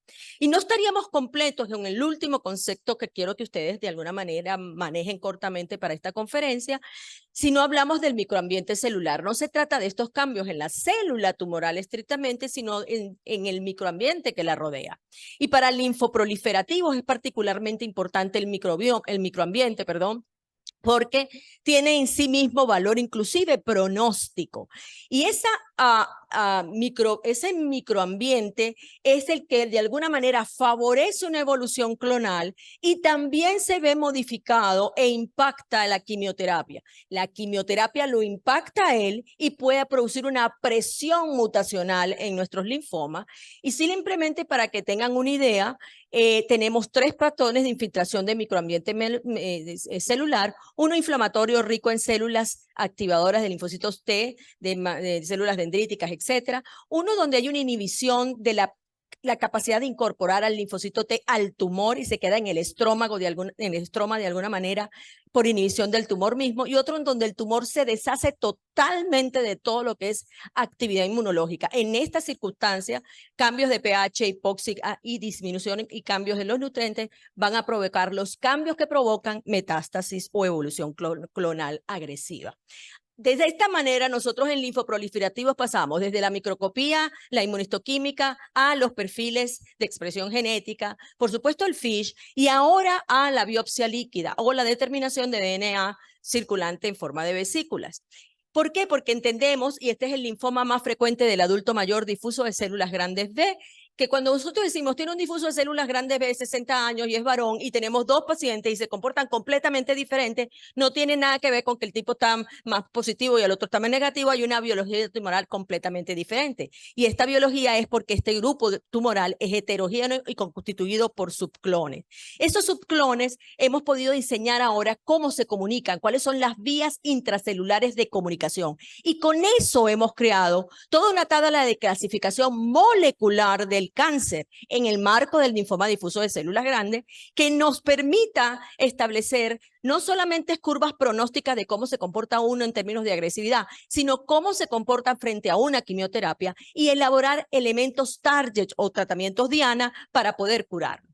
Y no estaríamos completos en el último concepto que quiero que ustedes de alguna manera manejen cortamente para esta conferencia, si no hablamos del microambiente celular. No se trata de estos cambios en la célula tumoral estrictamente, sino en el microambiente que la rodea. Y para linfoproliferativos es particularmente importante el microambiente, porque tiene en sí mismo valor inclusive pronóstico. Y ese microambiente es el que de alguna manera favorece una evolución clonal y también se ve modificado e impacta la quimioterapia. La quimioterapia lo impacta a él y puede producir una presión mutacional en nuestros linfomas. Y simplemente para que tengan una idea, tenemos 3 patrones de infiltración de microambiente celular, uno inflamatorio rico en células activadoras de linfocitos T, de células dendríticas, etcétera, uno donde hay una inhibición de la capacidad de incorporar al linfocito T al tumor y se queda en el estroma de alguna manera por inhibición del tumor mismo, y otro en donde el tumor se deshace totalmente de todo lo que es actividad inmunológica. En esta circunstancia, cambios de pH, hipoxia y disminución y cambios de los nutrientes van a provocar los cambios que provocan metástasis o evolución clonal agresiva. De esta manera, nosotros en linfoproliferativos pasamos desde la microscopía, la inmunistoquímica, a los perfiles de expresión genética, por supuesto el FISH, y ahora a la biopsia líquida o la determinación de DNA circulante en forma de vesículas. ¿Por qué? Porque entendemos, y este es el linfoma más frecuente del adulto mayor difuso de células grandes B, que cuando nosotros decimos tiene un difuso de células grandes B de 60 años y es varón y tenemos 2 pacientes y se comportan completamente diferentes, no tiene nada que ver con que el tipo está más positivo y el otro está más negativo, hay una biología tumoral completamente diferente. Y esta biología es porque este grupo tumoral es heterogéneo y constituido por subclones. Esos subclones hemos podido diseñar ahora cómo se comunican, cuáles son las vías intracelulares de comunicación. Y con eso hemos creado toda una tabla de clasificación molecular del cáncer en el marco del linfoma difuso de células grandes que nos permita establecer no solamente curvas pronósticas de cómo se comporta uno en términos de agresividad, sino cómo se comporta frente a una quimioterapia y elaborar elementos target o tratamientos diana para poder curarlo.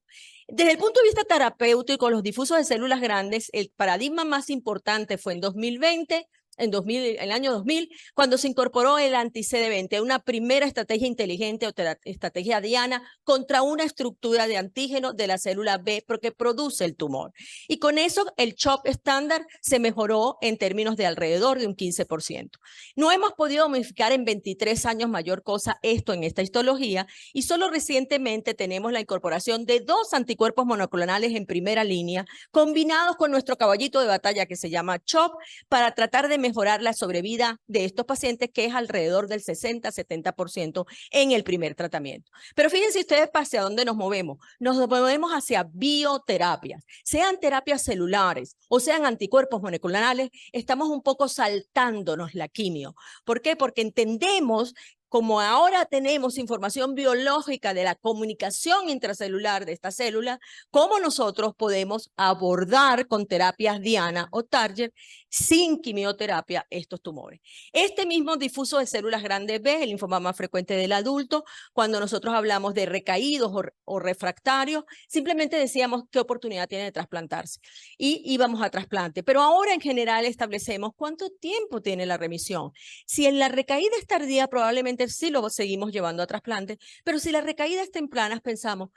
Desde el punto de vista terapéutico, los difusos de células grandes, el paradigma más importante fue en 2020 en el año 2000, cuando se incorporó el anti-CD20, una primera estrategia inteligente o estrategia diana contra una estructura de antígeno de la célula B porque produce el tumor. Y con eso el CHOP estándar se mejoró en términos de alrededor de un 15%. No hemos podido modificar en 23 años mayor cosa esto en esta histología y solo recientemente tenemos la incorporación de 2 anticuerpos monoclonales en primera línea combinados con nuestro caballito de batalla que se llama CHOP para tratar de mejorar la sobrevida de estos pacientes, que es alrededor del 60-70% en el primer tratamiento. Pero fíjense ustedes hacia dónde nos movemos. Nos movemos hacia bioterapias, sean terapias celulares o sean anticuerpos monoclonales, estamos un poco saltándonos la quimio. ¿Por qué? Porque entendemos, como ahora tenemos información biológica de la comunicación intracelular de esta célula, cómo nosotros podemos abordar con terapias diana o target sin quimioterapia estos tumores. Este mismo difuso de células grandes B, el linfoma más frecuente del adulto, cuando nosotros hablamos de recaídos o refractarios, simplemente decíamos qué oportunidad tiene de trasplantarse y íbamos a trasplante. Pero ahora en general establecemos cuánto tiempo tiene la remisión. Si en la recaída es tardía, probablemente sí lo seguimos llevando a trasplante, pero si la recaída es temprana, pensamos,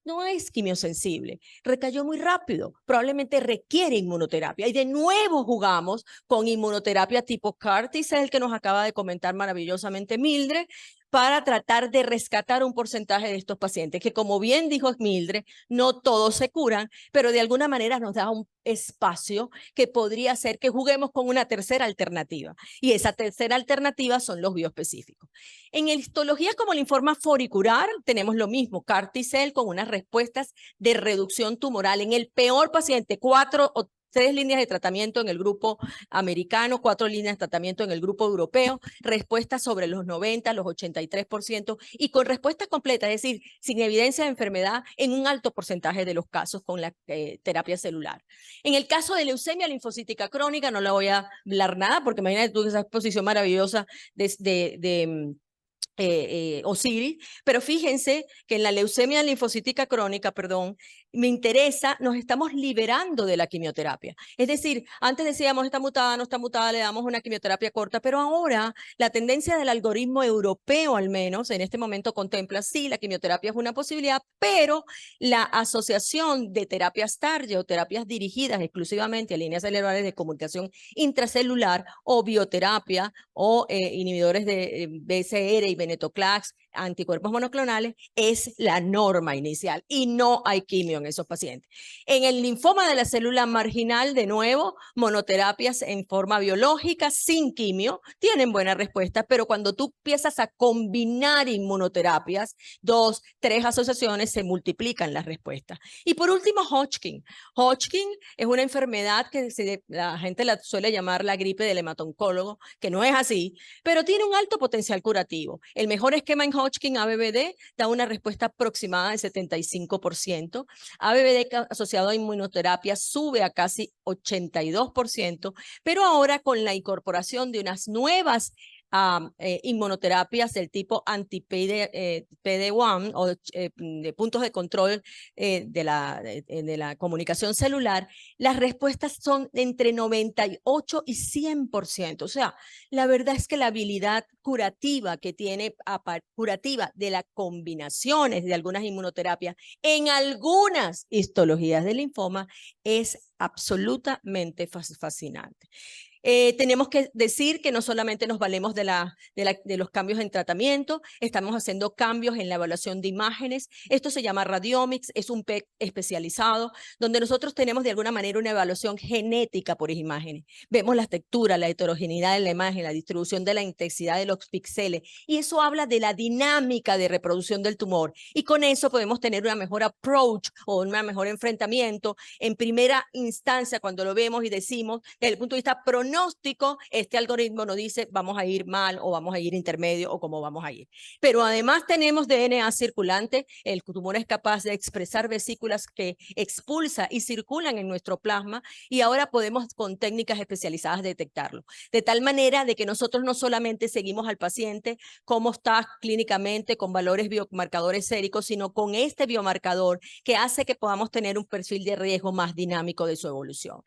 no es quimiosensible, recayó muy rápido, probablemente requiere inmunoterapia. Y de nuevo jugamos con inmunoterapia tipo CAR T-cell que nos acaba de comentar maravillosamente Mildred, para tratar de rescatar un porcentaje de estos pacientes, que como bien dijo Mildred, no todos se curan, pero de alguna manera nos da un espacio que podría ser que juguemos con una tercera alternativa. Y esa tercera alternativa son los bioespecíficos. En histologías como linfoma folicular tenemos lo mismo, CAR T-cell con unas respuestas de reducción tumoral. En el peor paciente, 4 o 3 líneas de tratamiento en el grupo americano, 4 líneas de tratamiento en el grupo europeo, respuestas sobre los 90, los 83% y con respuesta completa, es decir, sin evidencia de enfermedad en un alto porcentaje de los casos con la terapia celular. En el caso de leucemia linfocítica crónica, no la voy a hablar nada porque imagínate tú esa exposición maravillosa de Osiris, pero fíjense que en la leucemia linfocítica crónica, me interesa, nos estamos liberando de la quimioterapia. Es decir, antes decíamos, está mutada, no está mutada, le damos una quimioterapia corta, pero ahora la tendencia del algoritmo europeo al menos, en este momento contempla, sí, la quimioterapia es una posibilidad, pero la asociación de terapias target o terapias dirigidas exclusivamente a líneas celulares de comunicación intracelular o bioterapia o inhibidores de BCR y venetoclax, anticuerpos monoclonales, es la norma inicial y no hay quimio en esos pacientes. En el linfoma de la célula marginal, de nuevo, monoterapias en forma biológica sin quimio tienen buena respuesta, pero cuando tú empiezas a combinar inmunoterapias, 2, 3 asociaciones, se multiplican las respuestas. Y por último, Hodgkin. Hodgkin es una enfermedad que la gente la suele llamar la gripe del hematoncólogo, que no es así, pero tiene un alto potencial curativo. El mejor esquema en Hodgkin, ABVD, da una respuesta aproximada del 75%. ABVD asociado a inmunoterapia sube a casi 82%, pero ahora con la incorporación de unas nuevas inmunoterapias del tipo anti-PD1 o de puntos de control de la comunicación celular, las respuestas son entre 98 y 100%. O sea, la verdad es que la habilidad curativa que tiene, curativa de las combinaciones de algunas inmunoterapias en algunas histologías de linfoma es absolutamente fascinante. Tenemos que decir que no solamente nos valemos de los cambios en tratamiento, estamos haciendo cambios en la evaluación de imágenes. Esto se llama Radiomics, es un PET especializado, donde nosotros tenemos de alguna manera una evaluación genética por imágenes. Vemos la textura, la heterogeneidad de la imagen, la distribución de la intensidad de los píxeles, y eso habla de la dinámica de reproducción del tumor. Y con eso podemos tener una mejor approach o un mejor enfrentamiento en primera instancia cuando lo vemos y decimos, desde el punto de vista pronóstico, este algoritmo nos dice vamos a ir mal o vamos a ir intermedio o cómo vamos a ir. Pero además tenemos DNA circulante, el tumor es capaz de expresar vesículas que expulsa y circulan en nuestro plasma y ahora podemos con técnicas especializadas detectarlo. De tal manera de que nosotros no solamente seguimos al paciente cómo está clínicamente con valores biomarcadores séricos, sino con este biomarcador que hace que podamos tener un perfil de riesgo más dinámico de su evolución.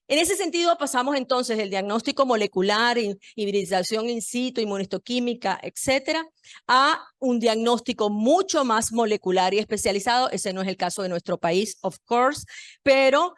En ese sentido pasamos entonces del diagnóstico molecular, hibridización in situ, inmunohistoquímica, etcétera, a un diagnóstico mucho más molecular y especializado. Ese no es el caso de nuestro país, of course, pero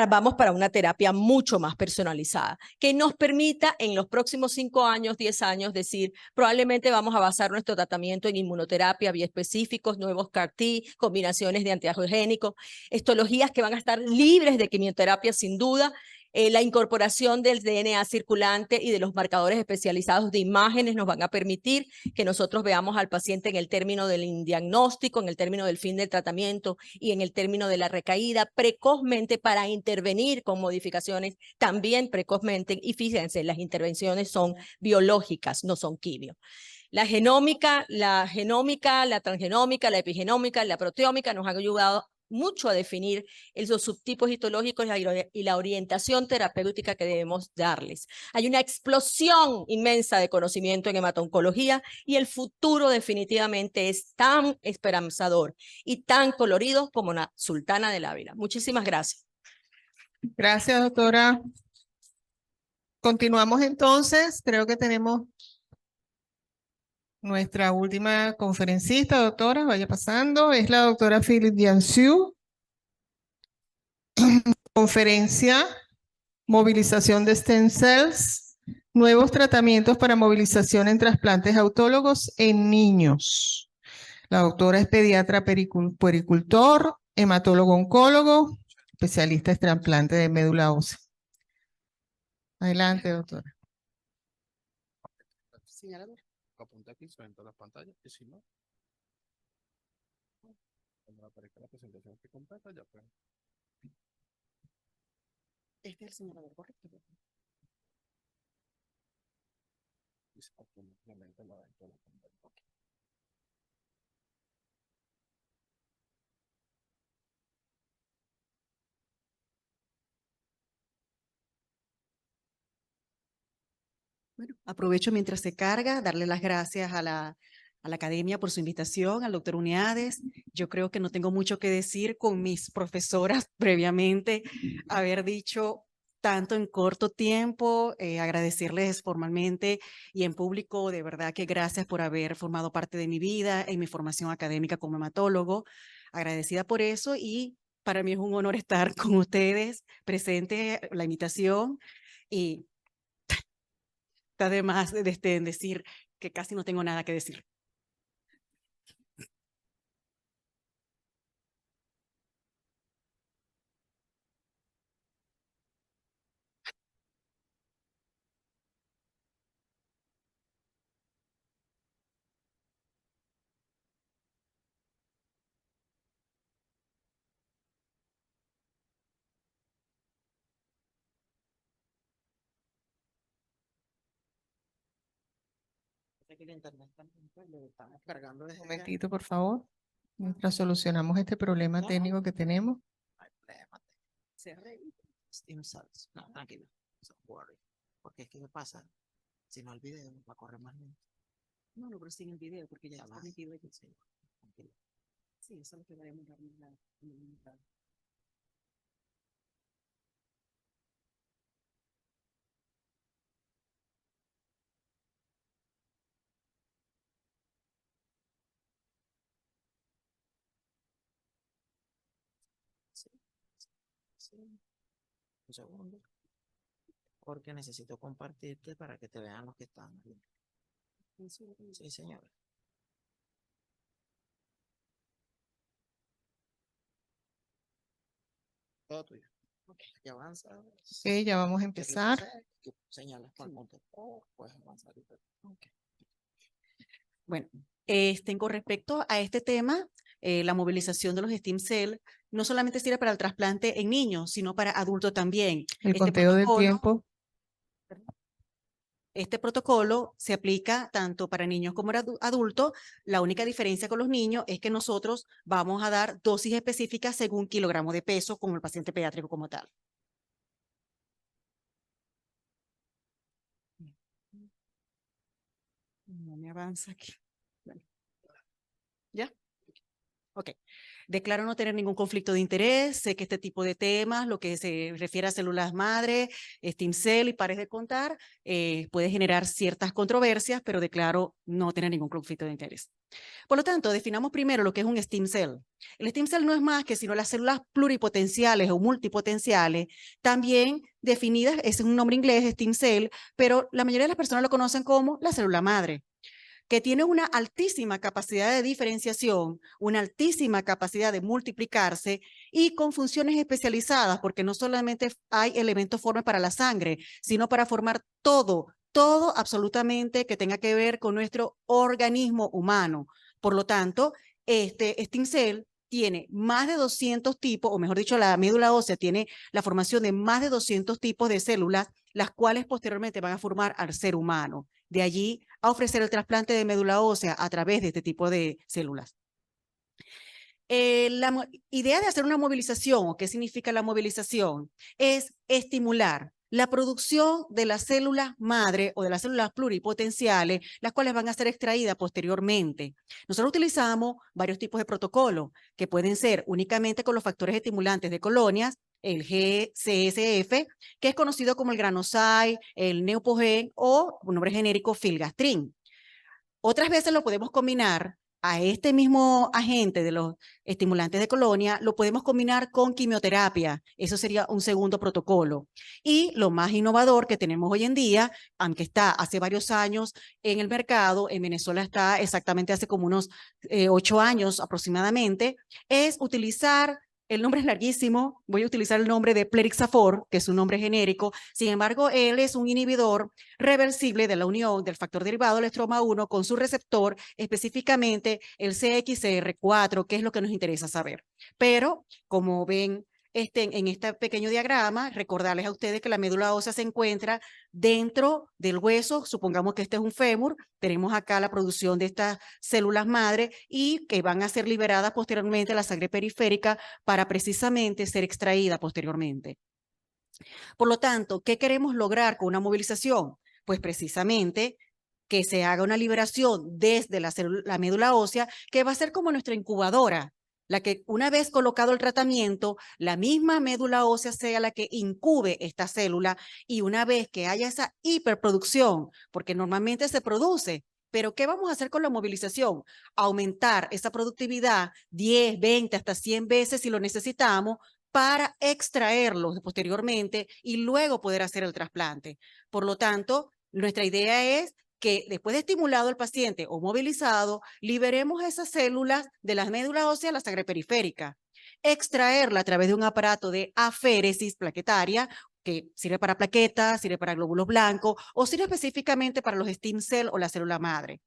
vamos para una terapia mucho más personalizada, que nos permita en los próximos 5 años, 10 años, decir, probablemente vamos a basar nuestro tratamiento en inmunoterapia, biespecíficos, nuevos CAR-T, combinaciones de antiangiogénicos, histologías que van a estar libres de quimioterapia sin duda, la incorporación del DNA circulante y de los marcadores especializados de imágenes nos van a permitir que nosotros veamos al paciente en el término del diagnóstico, en el término del fin del tratamiento y en el término de la recaída precozmente para intervenir con modificaciones también precozmente. Y fíjense, las intervenciones son biológicas, no son quimio. La genómica, la transgenómica, la epigenómica, la proteómica nos han ayudado mucho a definir los subtipos histológicos y la orientación terapéutica que debemos darles. Hay una explosión inmensa de conocimiento en hemato-oncología y el futuro definitivamente es tan esperanzador y tan colorido como la Sultana del Ávila. Muchísimas gracias. Gracias, doctora. Continuamos entonces. Creo que tenemos nuestra última conferencista, doctora. Vaya pasando. Es la doctora Philip Jianzhu. Conferencia, movilización de stem cells, nuevos tratamientos para movilización en trasplantes autólogos en niños. La doctora es pediatra puericultor, hematólogo oncólogo, especialista en trasplante de médula ósea. Adelante, doctora. Señalador. Apunta aquí, se ven todas las pantallas, y si no, cuando aparezca la presentación que completa, ya pueden. Este es el señalador, correcto. Automáticamente la ven todas las pantallas. Okay. Bueno, aprovecho mientras se carga, darle las gracias a la academia por su invitación, al doctor Uniades. Yo creo que no tengo mucho que decir con mis profesoras previamente, haber dicho tanto en corto tiempo, agradecerles formalmente y en público, de verdad que gracias por haber formado parte de mi vida, en mi formación académica como hematólogo, agradecida por eso y para mí es un honor estar con ustedes, presente la invitación y además de decir que casi no tengo nada que decir. Que el internet también, pues, lo estamos cargando desde Un momentito, por favor. Mientras solucionamos este problema técnico que tenemos. No hay problema. Se arregla. Steam Cells. No, tranquilo. Don't worry. Porque es que, ¿qué pasa? Si no, el video va a correr más lento. No, no, pero sin el video, porque ya está metido aquí. Sí, tranquilo. Sí, eso es lo que daremos la. Sí, sí. Un segundo. Porque necesito compartirte para que te vean los que están. Sí, señora. Todo tuyo. Ok, ya avanza. Ok, ya vamos a empezar. Señalas con el punto. Puedes avanzar. Okay. Bueno, con respecto a este tema, la movilización de los stem cells no solamente sirve para el trasplante en niños, sino para adultos también. El conteo del tiempo. Este protocolo se aplica tanto para niños como para adultos. La única diferencia con los niños es que nosotros vamos a dar dosis específicas según kilogramo de peso, como el paciente pediátrico como tal. No me avanza aquí. Bueno. ¿Ya? Ok. Declaro no tener ningún conflicto de interés. Sé que este tipo de temas, lo que se refiere a células madre, stem cell y pares de contar, puede generar ciertas controversias, pero declaro no tener ningún conflicto de interés. Por lo tanto, definamos primero lo que es un stem cell. El stem cell no es más que sino las células pluripotenciales o multipotenciales, también definidas, es un nombre inglés, stem cell, pero la mayoría de las personas lo conocen como la célula madre, que tiene una altísima capacidad de diferenciación, una altísima capacidad de multiplicarse y con funciones especializadas, porque no solamente hay elementos formes para la sangre, sino para formar todo absolutamente que tenga que ver con nuestro organismo humano. Por lo tanto, este stem cell tiene más de 200 tipos, o mejor dicho, la médula ósea tiene la formación de más de 200 tipos de células, las cuales posteriormente van a formar al ser humano. De allí a ofrecer el trasplante de médula ósea a través de este tipo de células. La idea de hacer una movilización, o qué significa la movilización, es estimular la producción de las células madre o de las células pluripotenciales, las cuales van a ser extraídas posteriormente. Nosotros utilizamos varios tipos de protocolos, que pueden ser únicamente con los factores estimulantes de colonias, el GCSF, que es conocido como el Granoside, el Neupogen o, un nombre genérico, Filgastrin. Otras veces lo podemos combinar a este mismo agente de los estimulantes de colonia, lo podemos combinar con quimioterapia. Eso sería un segundo protocolo. Y lo más innovador que tenemos hoy en día, aunque está hace varios años en el mercado, en Venezuela está exactamente hace como unos 8 años aproximadamente, es utilizar. El nombre es larguísimo, voy a utilizar el nombre de Plerixafor, que es un nombre genérico. Sin embargo, él es un inhibidor reversible de la unión del factor derivado del estroma 1 con su receptor, específicamente el CXCR4, que es lo que nos interesa saber. Pero, como ven en este pequeño diagrama, recordarles a ustedes que la médula ósea se encuentra dentro del hueso. Supongamos que este es un fémur, tenemos acá la producción de estas células madre y que van a ser liberadas posteriormente a la sangre periférica para precisamente ser extraída posteriormente. Por lo tanto, ¿qué queremos lograr con una movilización? Pues precisamente que se haga una liberación desde la médula ósea, que va a ser como nuestra incubadora, la que una vez colocado el tratamiento, la misma médula ósea sea la que incube esta célula, y una vez que haya esa hiperproducción, porque normalmente se produce, pero ¿qué vamos a hacer con la movilización? Aumentar esa productividad 10, 20, hasta 100 veces si lo necesitamos, para extraerlos posteriormente y luego poder hacer el trasplante. Por lo tanto, nuestra idea es que después de estimulado el paciente o movilizado, liberemos esas células de las médulas óseas a la sangre periférica, extraerla a través de un aparato de aféresis plaquetaria, que sirve para plaquetas, sirve para glóbulos blancos o sirve específicamente para los stem cell o la célula madre.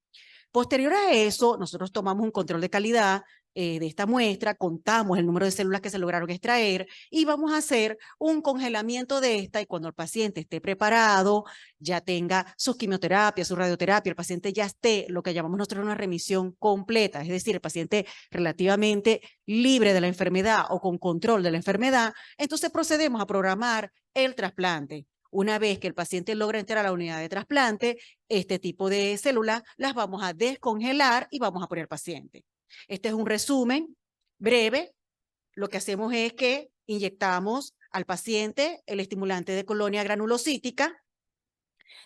Posterior a eso, nosotros tomamos un control de calidad de esta muestra, contamos el número de células que se lograron extraer y vamos a hacer un congelamiento de esta, y cuando el paciente esté preparado, ya tenga su quimioterapia, su radioterapia, el paciente ya esté lo que llamamos nosotros una remisión completa, es decir, el paciente relativamente libre de la enfermedad o con control de la enfermedad, entonces procedemos a programar el trasplante. Una vez que el paciente logra entrar a la unidad de trasplante, este tipo de células las vamos a descongelar y vamos a poner al paciente. Este es un resumen breve. Lo que hacemos es que inyectamos al paciente el estimulante de colonia granulocítica.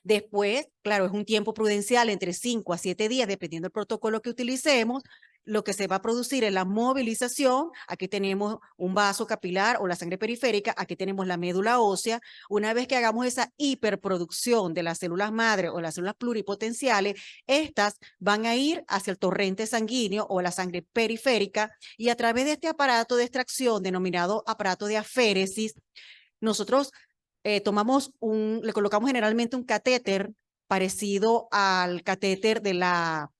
Después, claro, es un tiempo prudencial entre 5 a 7 días, dependiendo del protocolo que utilicemos. Lo que se va a producir es la movilización. Aquí tenemos un vaso capilar o la sangre periférica. Aquí tenemos la médula ósea. Una vez que hagamos esa hiperproducción de las células madre o las células pluripotenciales, estas van a ir hacia el torrente sanguíneo o la sangre periférica, y a través de este aparato de extracción denominado aparato de aféresis, nosotros le colocamos generalmente un catéter parecido al catéter de la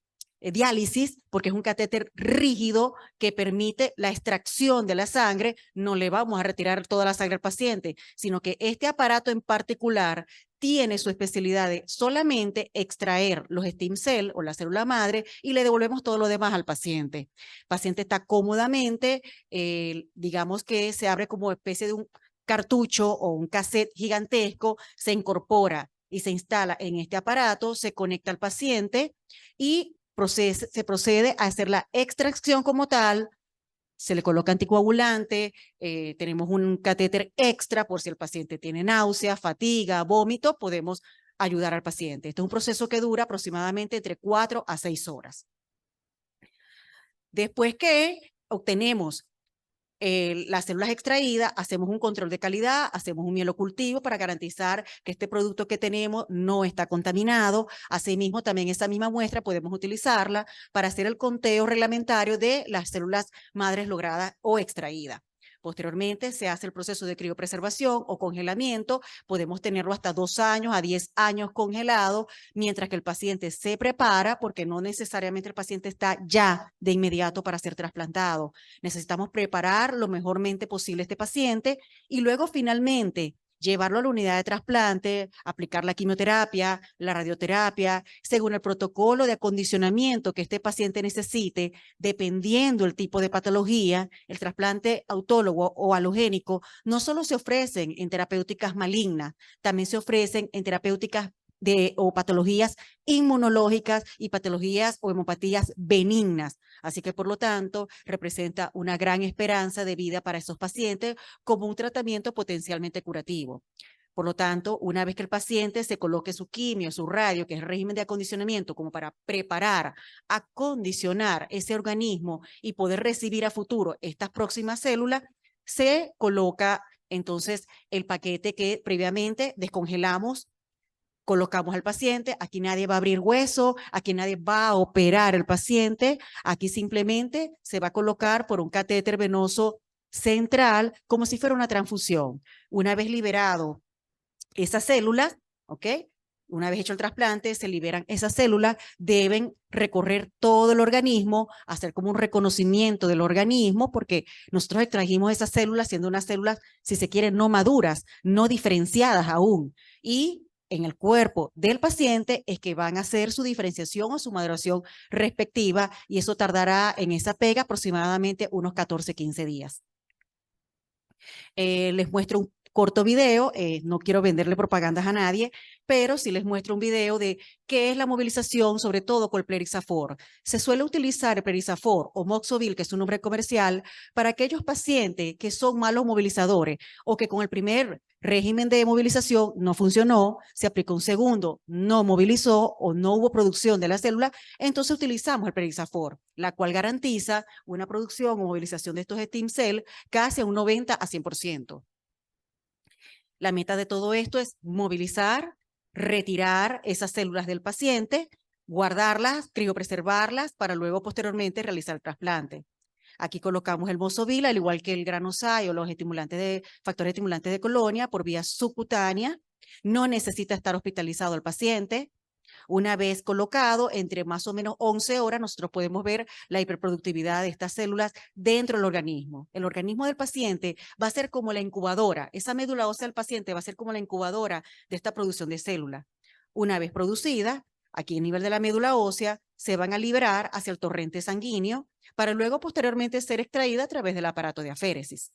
diálisis, porque es un catéter rígido que permite la extracción de la sangre. No le vamos a retirar toda la sangre al paciente, sino que este aparato en particular tiene su especialidad de solamente extraer los stem cell o la célula madre y le devolvemos todo lo demás al paciente. El paciente está cómodamente, digamos que se abre como especie de un cartucho o un cassette gigantesco, se incorpora y se instala en este aparato, se conecta al paciente y se procede a hacer la extracción como tal, se le coloca anticoagulante, tenemos un catéter extra por si el paciente tiene náusea, fatiga, vómito, podemos ayudar al paciente. Este es un proceso que dura aproximadamente entre 4 a 6 horas. Después que obtenemos las células extraídas, hacemos un control de calidad, hacemos un mielocultivo para garantizar que este producto que tenemos no está contaminado. Asimismo, también esa misma muestra podemos utilizarla para hacer el conteo reglamentario de las células madres logradas o extraídas. Posteriormente se hace el proceso de criopreservación o congelamiento. Podemos tenerlo hasta 2 años a 10 años congelado, mientras que el paciente se prepara, porque no necesariamente el paciente está ya de inmediato para ser trasplantado. Necesitamos preparar lo mejormente posible este paciente y luego finalmente llevarlo a la unidad de trasplante, aplicar la quimioterapia, la radioterapia, según el protocolo de acondicionamiento que este paciente necesite, dependiendo el tipo de patología. El trasplante autólogo o halogénico no solo se ofrecen en terapéuticas malignas, también se ofrecen en terapéuticas o patologías inmunológicas y patologías o hemopatías benignas. Así que, por lo tanto, representa una gran esperanza de vida para esos pacientes como un tratamiento potencialmente curativo. Por lo tanto, una vez que el paciente se coloque su quimio, su radio, que es el régimen de acondicionamiento, como para preparar, acondicionar ese organismo y poder recibir a futuro estas próximas células, se coloca entonces el paquete que previamente descongelamos, colocamos al paciente. Aquí nadie va a abrir hueso, aquí nadie va a operar al paciente, aquí simplemente se va a colocar por un catéter venoso central como si fuera una transfusión. Una vez liberado esas células, ¿ok? Una vez hecho el trasplante, se liberan esas células, deben recorrer todo el organismo, hacer como un reconocimiento del organismo, porque nosotros extrajimos esas células siendo unas células, si se quiere, no maduras, no diferenciadas aún. Y en el cuerpo del paciente es que van a hacer su diferenciación o su maduración respectiva, y eso tardará en esa pega aproximadamente unos 14-15 días. Les muestro un corto video, no quiero venderle propagandas a nadie, pero sí les muestro un video de qué es la movilización, sobre todo con el Plerixafor. Se suele utilizar el Plerixafor o Moxovil, que es un nombre comercial, para aquellos pacientes que son malos movilizadores o que con el primer régimen de movilización no funcionó, se aplicó un segundo, no movilizó o no hubo producción de la célula, entonces utilizamos el Plerixafor, la cual garantiza una producción o movilización de estos stem cells casi a un 90 a 100%. La meta de todo esto es movilizar, retirar esas células del paciente, guardarlas, criopreservarlas para luego posteriormente realizar el trasplante. Aquí colocamos el Mosovil, al igual que el Granosai o los factores estimulantes de colonia por vía subcutánea. No necesita estar hospitalizado el paciente. Una vez colocado, entre más o menos 11 horas, nosotros podemos ver la hiperproductividad de estas células dentro del organismo. El organismo del paciente va a ser como la incubadora. Esa médula ósea del paciente va a ser como la incubadora de esta producción de células. Una vez producida, aquí a nivel de la médula ósea, se van a liberar hacia el torrente sanguíneo para luego posteriormente ser extraída a través del aparato de aféresis.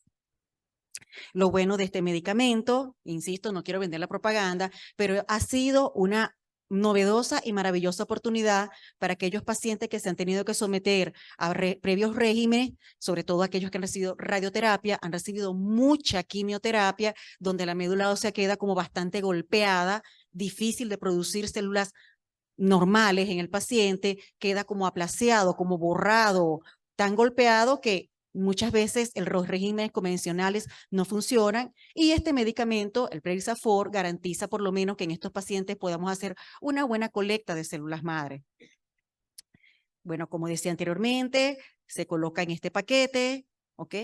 Lo bueno de este medicamento, insisto, no quiero vender la propaganda, pero ha sido una novedosa y maravillosa oportunidad para aquellos pacientes que se han tenido que someter a previos regímenes, sobre todo aquellos que han recibido radioterapia, han recibido mucha quimioterapia, donde la médula ósea queda como bastante golpeada, difícil de producir células normales en el paciente, queda como aplaseado, como borrado, tan golpeado que muchas veces los regímenes convencionales no funcionan, y este medicamento, el Plerixafor, garantiza por lo menos que en estos pacientes podamos hacer una buena colecta de células madre. Bueno, como decía anteriormente, se coloca en este paquete, ¿ok?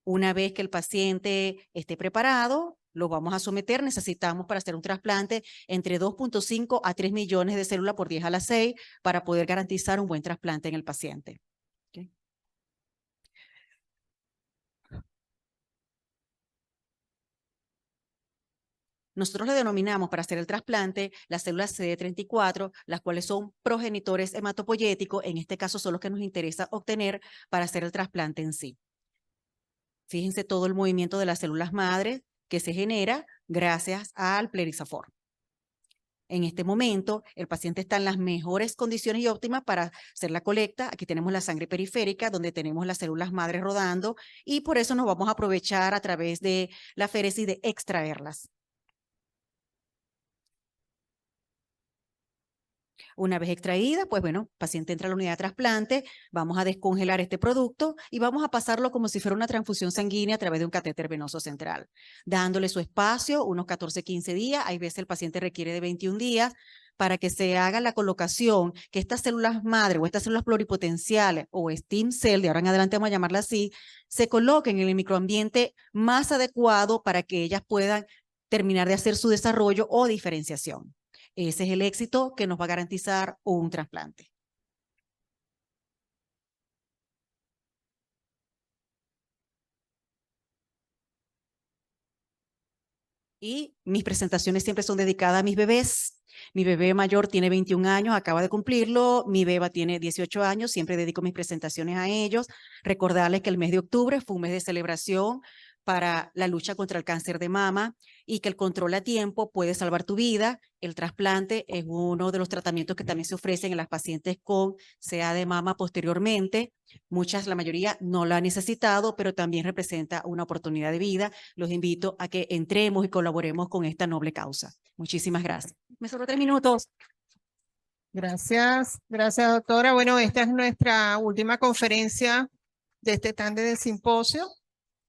Una vez que el paciente esté preparado, lo vamos a someter. Necesitamos para hacer un trasplante entre 2.5 a 3 millones de células por 10 a la 6 para poder garantizar un buen trasplante en el paciente. ¿Okay? Nosotros le denominamos para hacer el trasplante las células CD34, las cuales son progenitores hematopoyéticos. En este caso son los que nos interesa obtener para hacer el trasplante en sí. Fíjense todo el movimiento de las células madres que se genera gracias al Plerixafor. En este momento, el paciente está en las mejores condiciones y óptimas para hacer la colecta. Aquí tenemos la sangre periférica, donde tenemos las células madre rodando, y por eso nos vamos a aprovechar a través de la féresis de extraerlas. Una vez extraída, pues bueno, el paciente entra a la unidad de trasplante, vamos a descongelar este producto y vamos a pasarlo como si fuera una transfusión sanguínea a través de un catéter venoso central, dándole su espacio, unos 14-15 días. Hay veces el paciente requiere de 21 días para que se haga la colocación, que estas células madre o estas células pluripotenciales o stem cell, de ahora en adelante vamos a llamarla así, se coloquen en el microambiente más adecuado para que ellas puedan terminar de hacer su desarrollo o diferenciación. Ese es el éxito que nos va a garantizar un trasplante. Y mis presentaciones siempre son dedicadas a mis bebés. Mi bebé mayor tiene 21 años, acaba de cumplirlo. Mi beba tiene 18 años, siempre dedico mis presentaciones a ellos. Recordarles que el mes de octubre fue un mes de celebración para la lucha contra el cáncer de mama y que el control a tiempo puede salvar tu vida. El trasplante es uno de los tratamientos que también se ofrecen en las pacientes con CA de mama posteriormente. Muchas, la mayoría, no lo han necesitado, pero también representa una oportunidad de vida. Los invito a que entremos y colaboremos con esta noble causa. Muchísimas gracias. Me sobró 3 minutos. Gracias, gracias, doctora. Bueno, esta es nuestra última conferencia de este tandem de simposio.